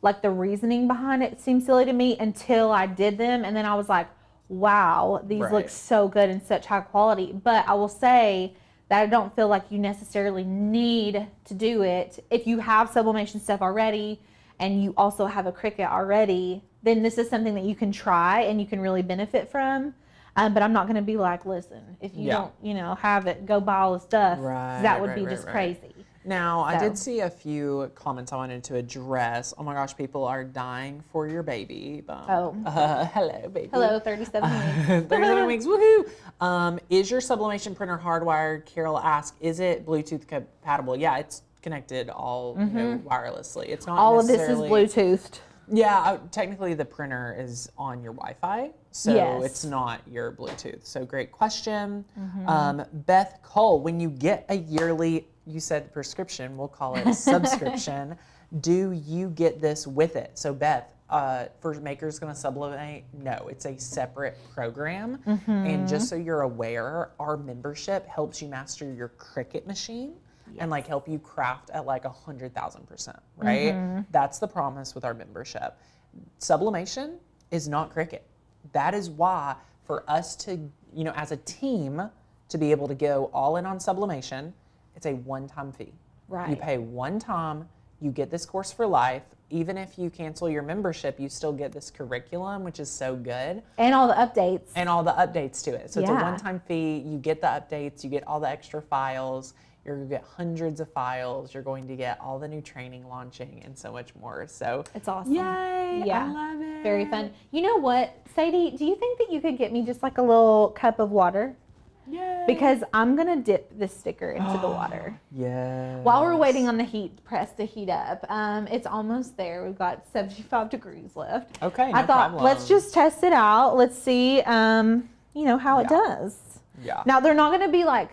like the reasoning behind it seemed silly to me until I did them, and then I was like, wow, these look so good and such high quality. But I will say that I don't feel like you necessarily need to do it. If you have sublimation stuff already and you also have a Cricut already, then this is something that you can try and you can really benefit from. But I'm not going to be like, listen, if you don't, you know, have it, go buy all the stuff. That would be just crazy. Now, I did see a few comments I wanted to address. Oh my gosh, people are dying for your baby. Hello, baby. Hello, 37 weeks. 37 weeks, woohoo! Is your sublimation printer hardwired? Carol asked, is it Bluetooth compatible? Yeah, it's connected all you know, wirelessly. It's not all of this is Bluetoothed. Yeah, technically the printer is on your Wi-Fi, so it's not your Bluetooth. So great question. Beth Cole, when you get a yearly, you said prescription, we'll call it subscription, do you get this with it? So Beth, for Maker's Gonna Sublimate, no, it's a separate program. And just so you're aware, our membership helps you master your Cricut machine. And like help you craft at like 100,000%, right? That's the promise with our membership. Sublimation is not Cricut. That is why for us to, you know, as a team to be able to go all in on sublimation, it's a one-time fee. Right. You pay one time, you get this course for life. Even if you cancel your membership, you still get this curriculum, which is so good. And all the updates. And all the updates to it. So it's a one-time fee. You get the updates, you get all the extra files. You're going to get hundreds of files. You're going to get all the new training launching and so much more. So it's awesome. Yay! Yeah, I love it. Very fun. You know what, Sadie? Do you think that you could get me just like a little cup of water? Yay! Because I'm gonna dip this sticker into the water. Yes. While we're waiting on the heat press to heat up, it's almost there. We've got 75 degrees left. Okay. I thought let's just test it out. Let's see, you know, how it does. Yeah. Now they're not gonna be like.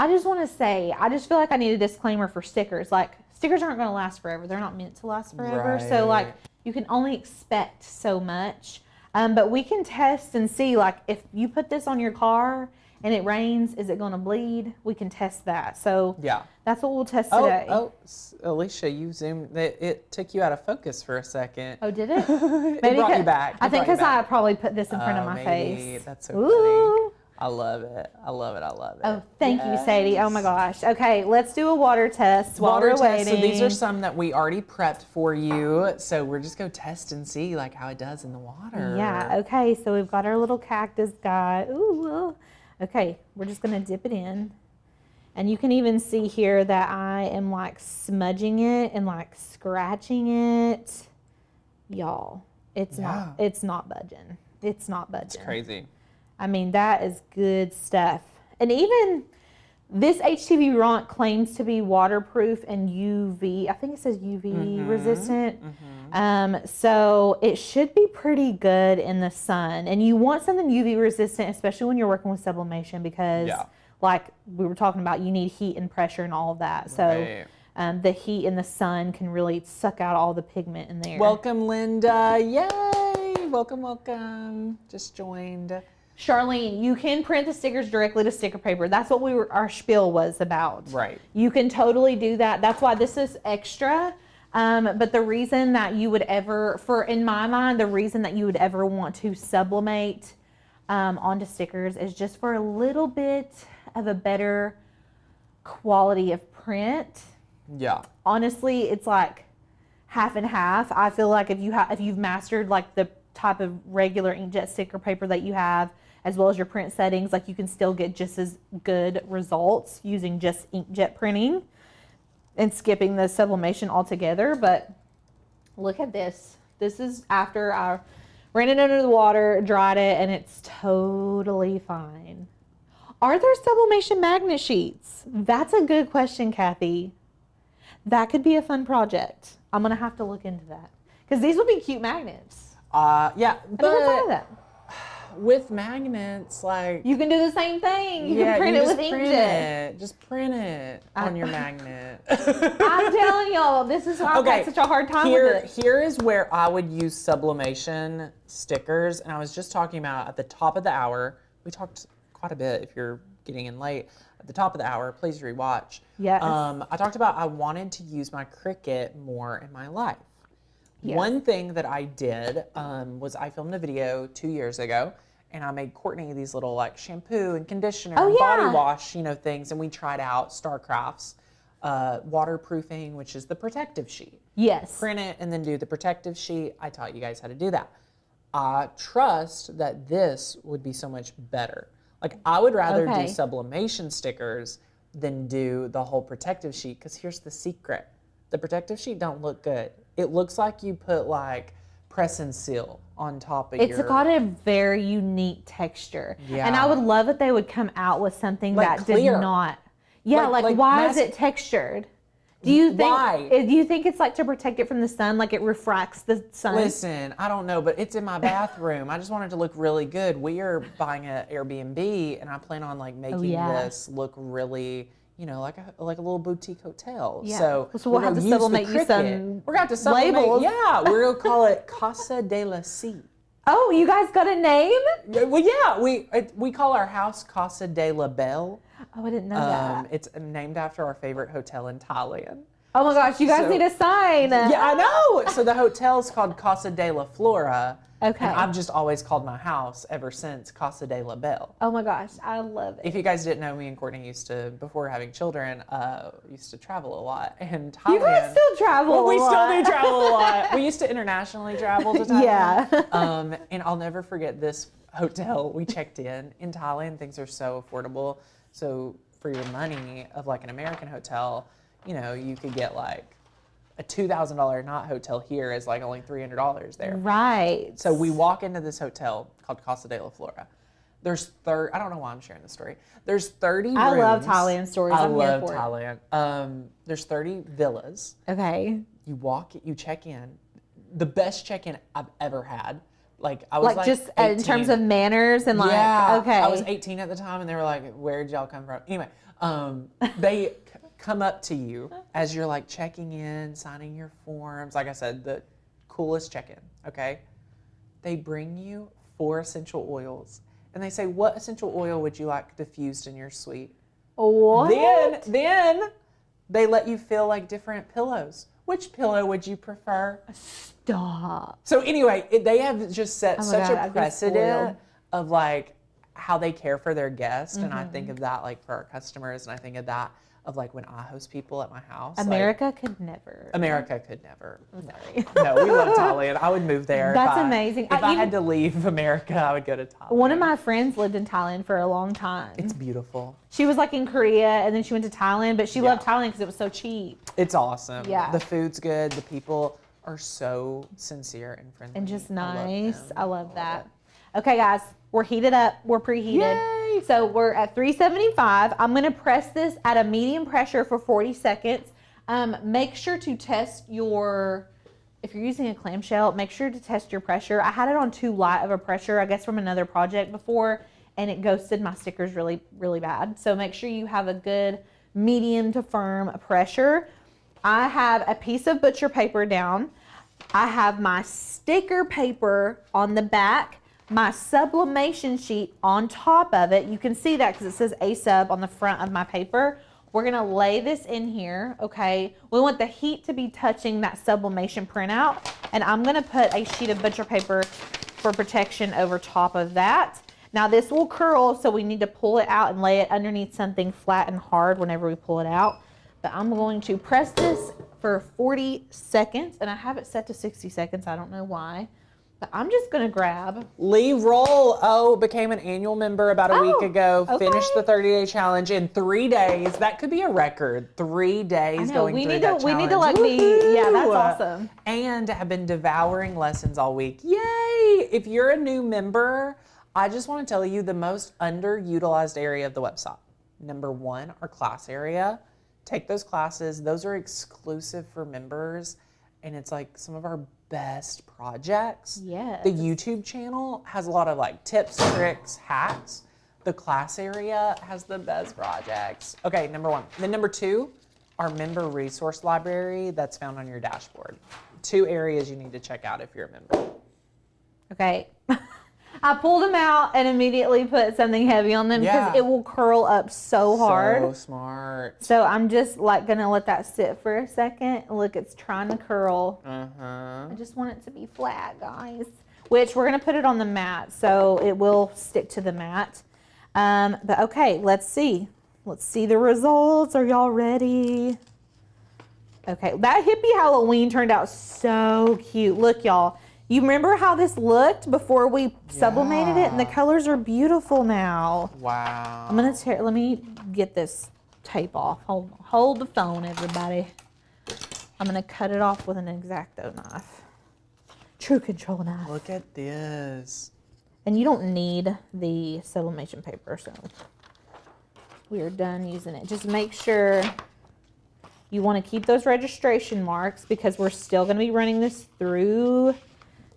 I just want to say, I just feel like I need a disclaimer for stickers. Like, stickers aren't going to last forever. They're not meant to last forever. Right. So, like, you can only expect so much. But we can test and see, like, if you put this on your car and it rains, is it going to bleed? We can test that. So, that's what we'll test today. Oh, Alicia, you zoomed. It took you out of focus for a second. Oh, did it? It brought you back. I think because I probably put this in front of my face. That's so funny. I love it. I love it. I love it. Oh, thank you, Sadie. Oh my gosh. Okay, let's do a water test while we're waiting. So these are some that we already prepped for you. So we're just going to test and see like how it does in the water. Yeah. Okay. So we've got our little cactus guy. Ooh. Okay. We're just going to dip it in. And you can even see here that I am like smudging it and like scratching it. Y'all, it's not budging. It's not budging. It's crazy. I mean, that is good stuff. And even this HTV Ront claims to be waterproof and UV. I think it says UV resistant. So it should be pretty good in the sun. And you want something UV resistant, especially when you're working with sublimation, because like we were talking about, you need heat and pressure and all of that. So the heat in the sun can really suck out all the pigment in there. Welcome, Linda. Yay. Welcome, welcome. Just joined. Charlene, you can print the stickers directly to sticker paper. That's what our spiel was about. Right. You can totally do that. That's why this is extra. But the reason that you would ever, in my mind, the reason that you would ever want to sublimate onto stickers is just for a little bit of a better quality of print. Yeah. Honestly, it's like half and half. I feel like if you've mastered like the type of regular inkjet sticker paper that you have, as well as your print settings, like you can still get just as good results using just inkjet printing and skipping the sublimation altogether. But look at this. This is after I ran it under the water, dried it, and it's totally fine. Are there sublimation magnet sheets? That's a good question, Kathy. That could be a fun project. I'm going to have to look into that. Because these would be cute magnets. Yeah, but I never thought of that. With magnets, like you can do the same thing. You can print it with inkjet. Just print it on your magnet. I'm telling y'all, this is why I've had such a hard time with it. Here is where I would use sublimation stickers, and I was just talking about at the top of the hour. We talked quite a bit. If you're getting in late, at the top of the hour, please rewatch. Yes. I talked about I wanted to use my Cricut more in my life. Yes. One thing that I did was I filmed a video 2 years ago, and I made Courtney these little like shampoo and conditioner and body wash, things, and we tried out Starcraft's waterproofing, which is the protective sheet. Yes. Print it and then do the protective sheet. I taught you guys how to do that. I trust that this would be so much better. Like I would rather do sublimation stickers than do the whole protective sheet, because here's the secret. The protective sheet don't look good. It looks like you put like press and seal on top of It's got a very unique texture. Yeah. And I would love if they would come out with something like that clear. Did not. Yeah, like why is it textured? Do you think it's like to protect it from the sun, like it refracts the sun? Listen, I don't know, but it's in my bathroom. I just want it to look really good. We are buying an Airbnb, and I plan on like making this look really, like a little boutique hotel. Yeah. So we'll have to sublimate you some We're going to have to sublimate. Labels. Yeah, we're going to call it Casa de la Sea. Oh, you guys got a name? Well, yeah, we call our house Casa de la Belle. Oh, I didn't know that. It's named after our favorite hotel in Thailand. Oh my gosh, you guys need a sign. Yeah, I know. So the hotel's called Casa de la Flora. Okay. And I've just always called my house ever since Casa de la Belle. Oh my gosh, I love it. If you guys didn't know, me and Courtney used to, before having children, used to travel a lot. And Thailand. You guys still travel a lot. We still do travel a lot. We used to internationally travel to Thailand. Yeah. And I'll never forget this hotel. We checked in Thailand. Things are so affordable. So for your money of like an American hotel, you could get like a $2,000 knot hotel here is like only $300 there. Right. So we walk into this hotel called Casa de la Flora. There's I don't know why I'm sharing this story. There's 30 rooms. I love Thailand stories. I love Thailand. There's 30 villas. Okay. You check in. The best check-in I've ever had. Like I was like just 18. in terms of manners and okay. I was 18 at the time, and they were like, "Where did y'all come from?" Anyway, they come up to you as you're like checking in, signing your forms. Like I said, the coolest check-in. Okay, they bring you 4 essential oils, and they say, "What essential oil would you like diffused in your suite?" What? Then they let you feel like different pillows. Which pillow would you prefer? Stop. So anyway, they have just set such a precedent of like how they care for their guests. And I think of that like for our customers. And I think of that of like when I host people at my house. America could never. America could never. I'm sorry. No, we love Thailand. I would move there. That's amazing. If I had to leave America, I would go to Thailand. One of my friends lived in Thailand for a long time. It's beautiful. She was like in Korea and then she went to Thailand, but she loved Thailand because it was so cheap. It's awesome. Yeah. The food's good. The people are so sincere and friendly. And just nice. I love that. Okay, guys, we're heated up. We're preheated. Yay! So we're at 375. I'm going to press this at a medium pressure for 40 seconds. Make sure to test if you're using a clamshell, make sure to test your pressure. I had it on too light of a pressure, I guess from another project before, and it ghosted my stickers really, really bad. So make sure you have a good medium to firm pressure. I have a piece of butcher paper down. I have my sticker paper on the back, my sublimation sheet on top of it. You can see that because it says A-sub on the front of my paper. We're gonna lay this in here, okay? We want the heat to be touching that sublimation printout, and I'm gonna put a sheet of butcher paper for protection over top of that. Now this will curl, so we need to pull it out and lay it underneath something flat and hard whenever we pull it out. But I'm going to press this for 40 seconds, and I have it set to 60 seconds. I don't know why. But I'm just going to grab. Lee Roll, became an annual member about a week ago. Finished the 30-day challenge in 3 days. That could be a record. 3 days going through that challenge. We need to like be, yeah, that's awesome. And have been devouring lessons all week. Yay! If you're a new member, I just want to tell you the most underutilized area of the website. Number 1, our class area. Take those classes. Those are exclusive for members. And it's like some of our best projects. Yes. The YouTube channel has a lot of like tips, tricks, hacks. The class area has the best projects. Okay, number 1. Then number 2, our member resource library that's found on your dashboard. 2 areas you need to check out if you're a member. Okay. I pulled them out and immediately put something heavy on them because it will curl up so hard. So smart. So I'm just like gonna let that sit for a second. Look, it's trying to curl. Uh-huh. I just want it to be flat, guys. Which we're gonna put it on the mat so it will stick to the mat. But okay, let's see. Let's see the results. Are y'all ready? Okay, that hippie Halloween turned out so cute. Look, y'all. You remember how this looked before we sublimated it? And the colors are beautiful now. Wow. I'm gonna let me get this tape off. Hold the phone, everybody. I'm gonna cut it off with an X-Acto knife. True control knife. Look at this. And you don't need the sublimation paper, so we are done using it. Just make sure you want to keep those registration marks because we're still going to be running this through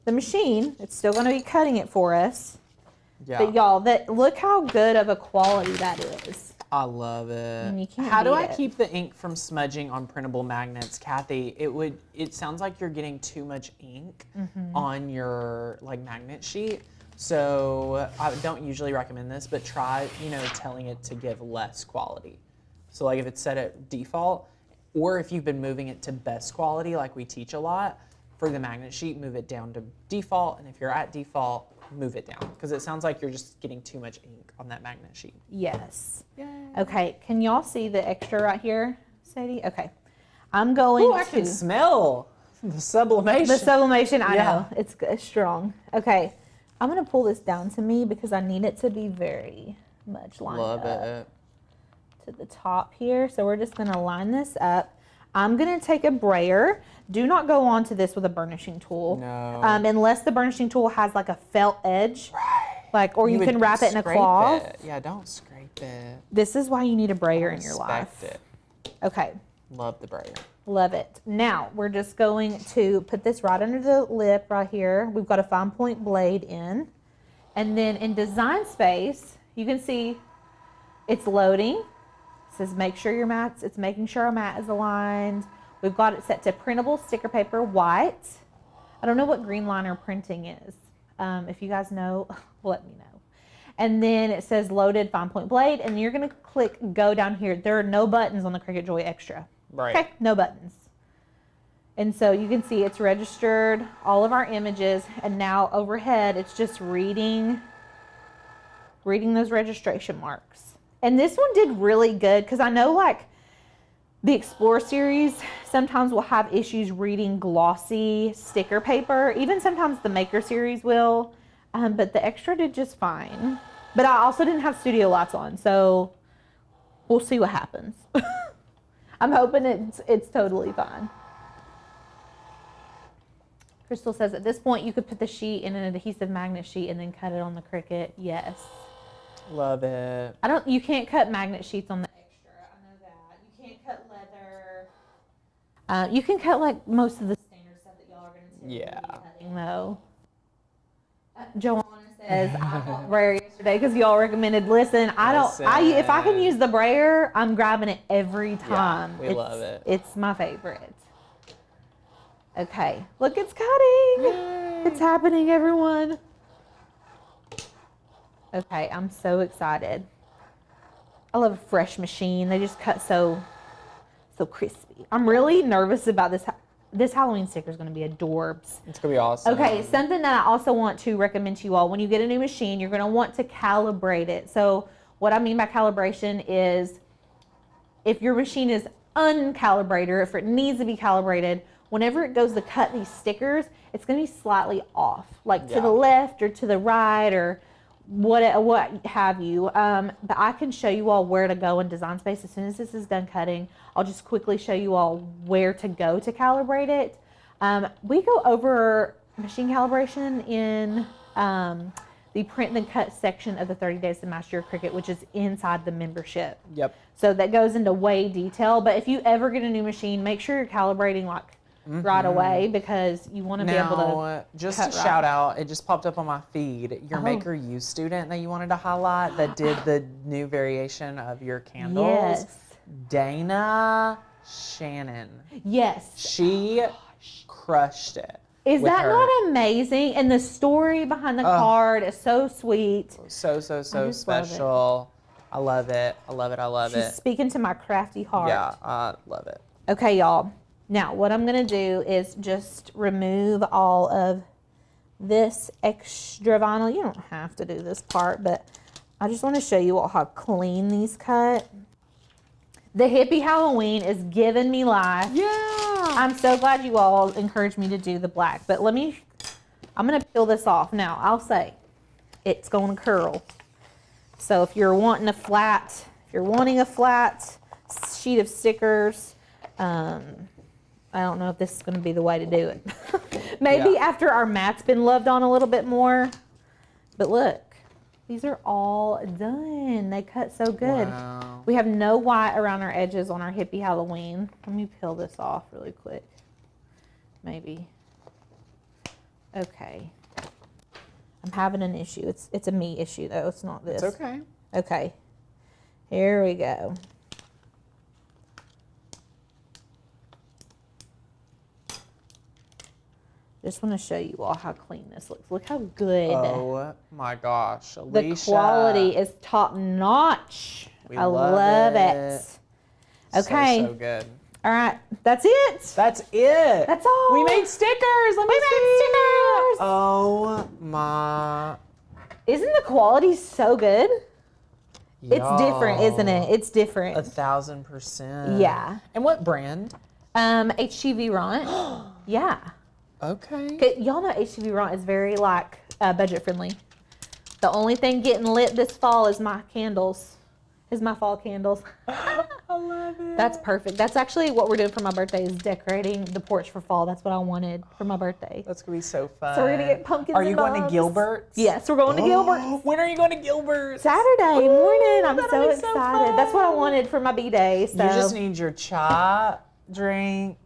the machine. It's still going to be cutting it for us. Yeah. But y'all, look how good of a quality that is. I love it. And you can't How do beat I it. keep the ink from smudging on printable magnets, Kathy? It sounds like you're getting too much ink on your like magnet sheet. So I don't usually recommend this, but try, telling it to give less quality. So like if it's set at default, or if you've been moving it to best quality, like we teach a lot, for the magnet sheet, move it down to default. And if you're at default, move it down. Because it sounds like you're just getting too much ink on that magnet sheet. Yes. Yay. Okay, can y'all see the extra right here, Sadie? Okay. I'm going Ooh, I can smell the sublimation. The sublimation, I Yeah. know. It's strong. Okay. I'm going to pull this down to me because I need it to be very much lined Love up it. to the top here. So we're just going to line this up. I'm going to take a brayer. Do not go onto this with a burnishing tool. No. Unless the burnishing tool has like a felt edge. Right. Or you can would wrap it in a scrape cloth. it. Yeah, don't scrape it. This is why you need a brayer in your life. Respect it. Okay. Love the brayer. Love it. Now, we're just going to put this right under the lip right here. We've got a fine point blade in. And then in Design Space, you can see it's loading. It says make sure your mat's, it's making sure our mat is aligned. We've got it set to printable sticker paper white. I don't know what green liner printing is. If you guys know, let me know. And then it says loaded fine point blade, and you're gonna click go down here. There are no buttons on the Cricut Joy Extra. Right. Okay, no buttons. And so you can see it's registered all of our images, and now overhead it's just reading those registration marks. And this one did really good because I know like the Explore series sometimes will have issues reading glossy sticker paper. Even sometimes the Maker series will, but the Extra did just fine. But I also didn't have studio lights on, so we'll see what happens. I'm hoping it's totally fine. Crystal says at this point you could put the sheet in an adhesive magnet sheet and then cut it on the Cricut. Yes. Love it. You can't cut magnet sheets on the Extra. I know that. You can't cut leather. You can cut like most of the standard stuff that y'all are going to typically be cutting though. Joanna says I bought the brayer yesterday because y'all recommended. Listen, if I can use the brayer, I'm grabbing it every time. Yeah, we love it. It's my favorite. Okay, look, it's cutting. Yay. It's happening, everyone. Okay, I'm so excited. I love a fresh machine. They just cut so crispy. I'm really nervous about this. This Halloween sticker is going to be adorbs. It's going to be awesome. Okay, something that I also want to recommend to you all. When you get a new machine, you're going to want to calibrate it. So what I mean by calibration is if your machine is uncalibrated, or if it needs to be calibrated, whenever it goes to cut these stickers, it's going to be slightly off, like to the left or to the right or what have you. But I can show you all where to go in Design Space. As soon as this is done cutting, I'll just quickly show you all where to go to calibrate it. We go over machine calibration in the print and cut section of the 30 Days to Master Your Cricut, which is inside the membership. Yep. So that goes into way detail. But if you ever get a new machine, make sure you're calibrating like right away because you want to be able to just cut to right. shout out, it just popped up on my feed. Your Maker U student that you wanted to highlight that did the new variation of your candles. Yes. Dana Shannon. Yes. She crushed it. Is with that her. not amazing? And the story behind the card is so sweet. So just love it. special. I love it. I love it. I love She's it. speaking to my crafty heart. Yeah, I love it. Okay, y'all. Now, what I'm going to do is just remove all of this extra vinyl. You don't have to do this part, but I just want to show you all how clean these cut. The hippie Halloween is giving me life. Yeah. I'm so glad you all encouraged me to do the black, but I'm going to peel this off. Now, I'll say it's going to curl. So if you're wanting a flat sheet of stickers, I don't know if this is going to be the way to do it. Maybe after our mat's been loved on a little bit more. But look, these are all done. They cut so good. Wow. We have no white around our edges on our hippie Halloween. Let me peel this off really quick. Maybe. Okay. I'm having an issue. It's a me issue though. It's not this. It's okay. Okay. Here we go. Just want to show you all how clean this looks. Look how good. Oh my gosh, the Alicia. quality is top notch. I love it. Okay. So good. All right. That's it. That's it. That's all. We made stickers. Let me made see. stickers. Oh my. Isn't the quality so good? It's different, Y'all. isn't it? It's different. 1,000%. Yeah. And what brand? HTV Ront. Yeah. Okay. Y'all know HTV Ront is very like budget friendly. The only thing getting lit this fall is my candles. Is my fall candles. I love it. That's perfect. That's actually what we're doing for my birthday is decorating the porch for fall. That's what I wanted for my birthday. That's gonna be so fun. So we're gonna get pumpkins. Are you and going to bulbs. Gilbert's? Yes, we're going to Gilbert's. When are you going to Gilbert's? Saturday morning. I'm that'll so be excited. so fun. That's what I wanted for my B-day. So You just need your chai drink.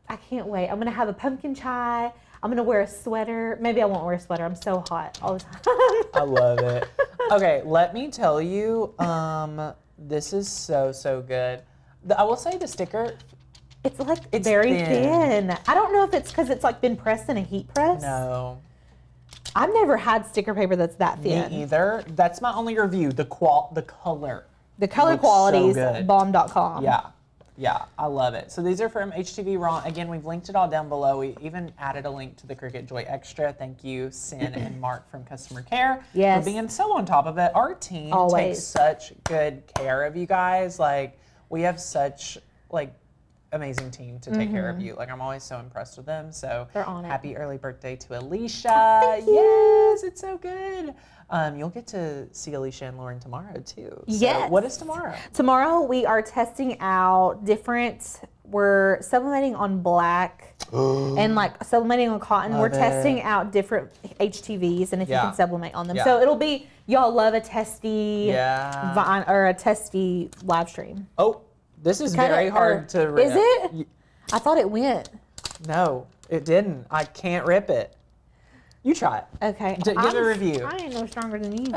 I can't wait. I'm gonna have a pumpkin chai. I'm gonna wear a sweater. Maybe I won't wear a sweater. I'm so hot all the time. I love it. Okay, let me tell you, this is so good. I will say the sticker. It's like It's very thin. thin. I don't know if it's because it's like been pressed in a heat press. No, I've never had sticker paper that's that thin. me either. That's my only review. The color. The color Looks quality is so good. bomb.com. Yeah, I love it. So these are from HTV Ront. Again, we've linked it all down below. We even added a link to the Cricut Joy Extra. Thank you, Sin and Mark from Customer Care, Yes. for being so on top of it. Our team Always. takes such good care of you guys. Like, we have such, like, amazing team to take care of you. Like, I'm always so impressed with them. So They're on it. happy early birthday to Alicia. Yes, it's so good. You'll get to see Alicia and Lauren tomorrow too. So Yes. what is tomorrow? Tomorrow we are testing out we're sublimating on black and like sublimating on cotton. We're Love testing it. out different HTVs and if you Yeah. can sublimate on them. Yeah. So it'll be, y'all love a testy Yeah. vine or a testy live stream. Oh, this is Kinda- very hard to rip. Is it? I thought it went. No, it didn't. I can't rip it. You try it. Okay. Give a review. I ain't no stronger than you.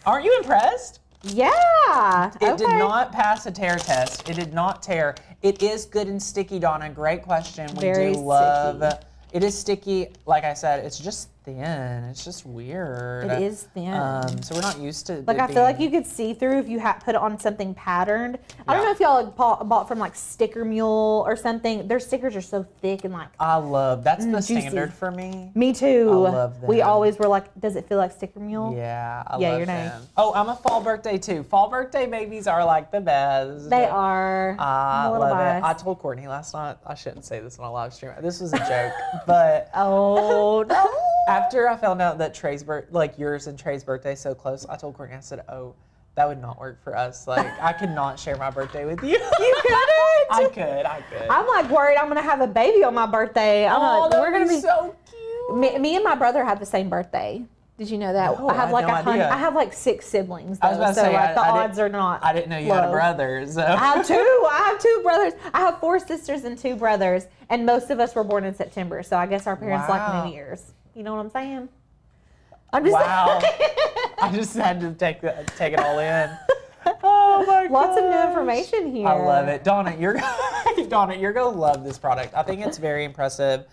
Aren't you impressed? Yeah. It did not pass a tear test. It did not tear. It is good and sticky, Donna. Great question. We Very do love. sticky. It is sticky. Like I said, it's just thin. It's just weird. It is thin. So we're not used to. Like it I feel like being- you could see through if you put it on something patterned. I don't Yeah. know if y'all bought from like Sticker Mule or something. Their stickers are so thick and like. I love. That's the juicy. standard for me. Me too. I love We them. always were like, does it feel like Sticker Mule? Yeah, I Yeah, love your name. them. Oh, I'm a fall birthday too. Fall birthday babies are like the best. They are. I I'm a little love it. I biased. told Courtney last night, I shouldn't say this on a live stream. This was a joke, but Oh no. after I found out that like yours and Trey's birthday so close, I told Courtney, I said, oh, that would not work for us. Like, I could not share my birthday with you. You couldn't. I could. I'm like worried I'm gonna have a baby on my birthday. I'm Oh, like, that we're gonna be. so cute. Me and my brother have the same birthday. Did you know that? No, I have I like had no idea. I have like 6 siblings though, I was about to so say, like the I odds didn't- are not. I didn't know you had a low. brother. So. I have 2. I have 2 brothers. I have 4 sisters and 2 brothers, and most of us were born in September. So I guess our parents Wow. like New Year's. You know what I'm saying? I'm just Wow. I just had to take it all in. Oh my god. lots of new information here. I love it. Donna, you're gonna love this product. I think it's very impressive.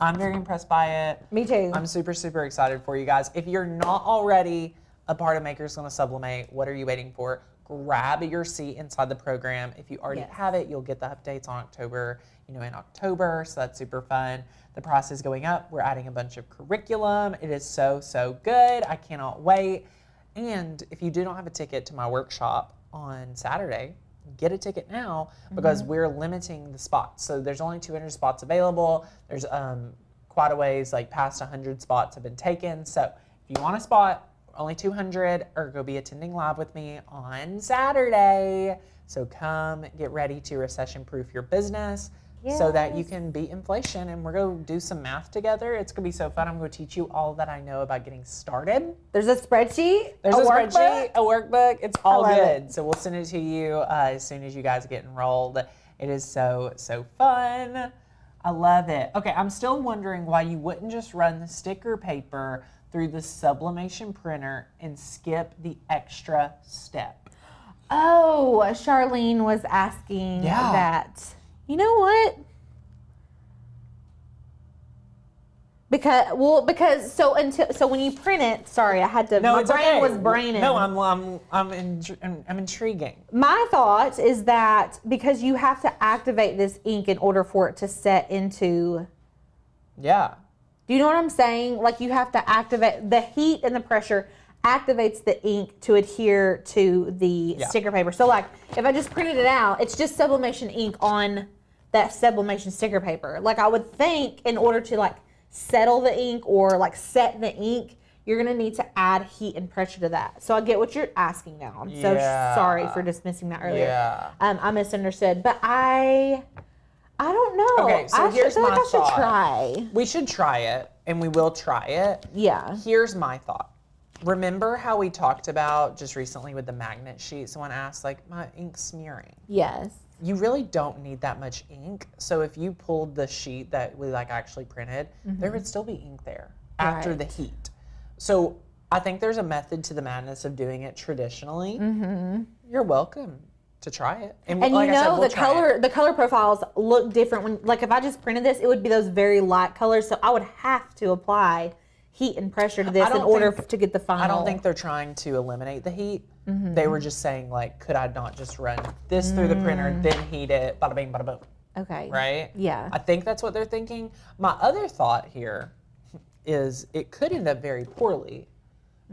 I'm very impressed by it. Me too. I'm super, super excited for you guys. If you're not already a part of Makers Gonna Sublimate, what are you waiting for? Grab your seat inside the program. If you already have it, you'll get the updates on October, in October, so that's super fun. The price is going up. We're adding a bunch of curriculum. It is so, so good. I cannot wait. And if you do not have a ticket to my workshop on Saturday, get a ticket now because we're limiting the spots. So there's only 200 spots available. There's quite a ways, like past 100 spots have been taken. So if you want a spot, only 200, or go be attending live with me on Saturday. So come get ready to recession-proof your business so that you can beat inflation. And we're going to do some math together. It's going to be so fun. I'm going to teach you all that I know about getting started. There's a spreadsheet. There's a workbook? spreadsheet, a workbook. It's all good. It. So we'll send it to you as soon as you guys get enrolled. It is so, so fun. I love it. Okay, I'm still wondering why you wouldn't just run the sticker paper through the sublimation printer and skip the extra step. Oh, Charlene was asking that. You know what? Because so when you print it, sorry, I had to. No, my it's brain okay. was braining. No, I'm intriguing. My thought is that because you have to activate this ink in order for it to set into. Yeah. Do you know what I'm saying? Like you have to activate the heat and the pressure activates the ink to adhere to the sticker paper. So like if I just printed it out, it's just sublimation ink on that sublimation sticker paper. Like I would think in order to like settle the ink or like set the ink, you're gonna need to add heat and pressure to that. So I get what you're asking now. I'm so sorry for dismissing that earlier. Yeah. I misunderstood, but I don't know. Okay, so here's my I should thought. try. We should try it, and we will try it. Yeah. Here's my thought. Remember how we talked about just recently with the magnet sheet? Someone asked, like, my ink's smearing. Yes. You really don't need that much ink. So if you pulled the sheet that we like actually printed, there would still be ink there after the heat. So I think there's a method to the madness of doing it traditionally. You're welcome to try it. And like you know, I said, the color profiles look different when, like, if I just printed this, it would be those very light colors. So I would have to apply heat and pressure to this in order to get the final. I don't think they're trying to eliminate the heat. They were just saying, like, could I not just run this through the printer, then heat it, bada bing, bada boom. Okay. Right? Yeah. I think that's what they're thinking. My other thought here is it could end up very poorly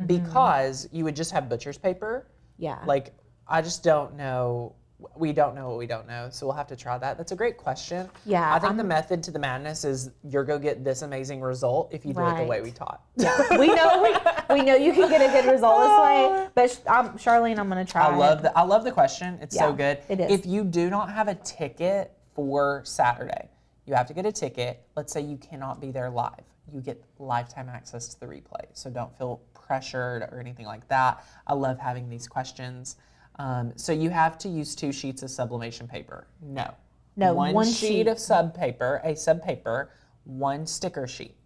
because you would just have butcher's paper. Yeah. Like, I just don't know. We don't know what we don't know, so we'll have to try that. That's a great question. Yeah, I think the method to the madness is you're going to get this amazing result if you do it the way we taught. Yeah, we know you can get a good result this way. But Charlene, I'm going to try. I love the question. It's so good. It is. If you do not have a ticket for Saturday, you have to get a ticket. Let's say you cannot be there live. You get lifetime access to the replay, so don't feel pressured or anything like that. I love having these questions. So you have to use 2 sheets of sublimation paper. No, one sheet of sub paper, 1 sticker sheet.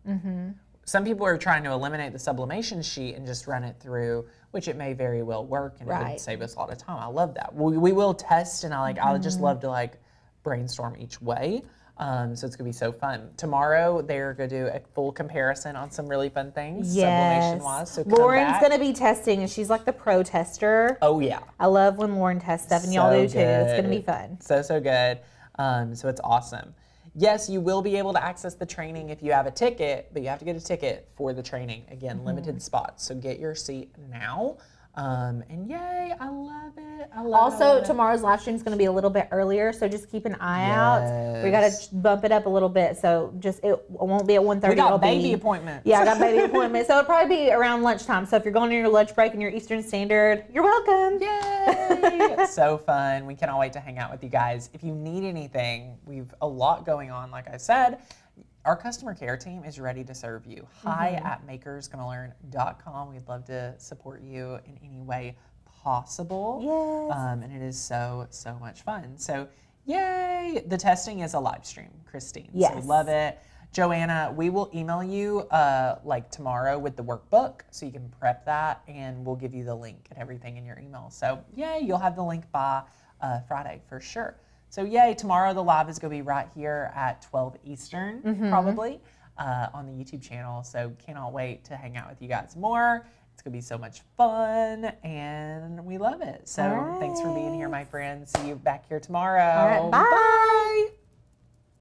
Some people are trying to eliminate the sublimation sheet and just run it through, which it may very well work and it would save us a lot of time. I love that. We will test, and I would just love to like brainstorm each way. So it's gonna be so fun. Tomorrow they're gonna do a full comparison on some really fun things, sublimation wise. So Lauren's gonna be testing, and she's like the pro tester. Oh yeah, I love when Lauren tests stuff, and y'all do too. It's gonna be fun. So good. So it's awesome. Yes, you will be able to access the training if you have a ticket, but you have to get a ticket for the training. Again, limited spots. So get your seat now. And yay, I love it. Also, tomorrow's live stream is going to be a little bit earlier, so just keep an eye out. We got to bump it up a little bit, so just it won't be at 1:30. We got baby appointments. Yeah, I got baby appointments, so it'll probably be around lunchtime. So if you're going on your lunch break and your Eastern Standard, you're welcome. Yay! It's so fun. We cannot wait to hang out with you guys. If you need anything, we've a lot going on, like I said. Our customer care team is ready to serve you. Hi at makersgonnalearn.com. We'd love to support you in any way possible. Yes. And it is so much fun. So yay! The testing is a live stream, Christine. Yes. So love it. Joanna, we will email you like tomorrow with the workbook so you can prep that, and we'll give you the link and everything in your email. So yay, you'll have the link by Friday for sure. So yay, tomorrow the live is going to be right here at 12 Eastern, probably. on the YouTube channel. So cannot wait to hang out with you guys more. It's going to be so much fun, and we love it. So thanks for being here, my friends. See you back here tomorrow. All right, bye.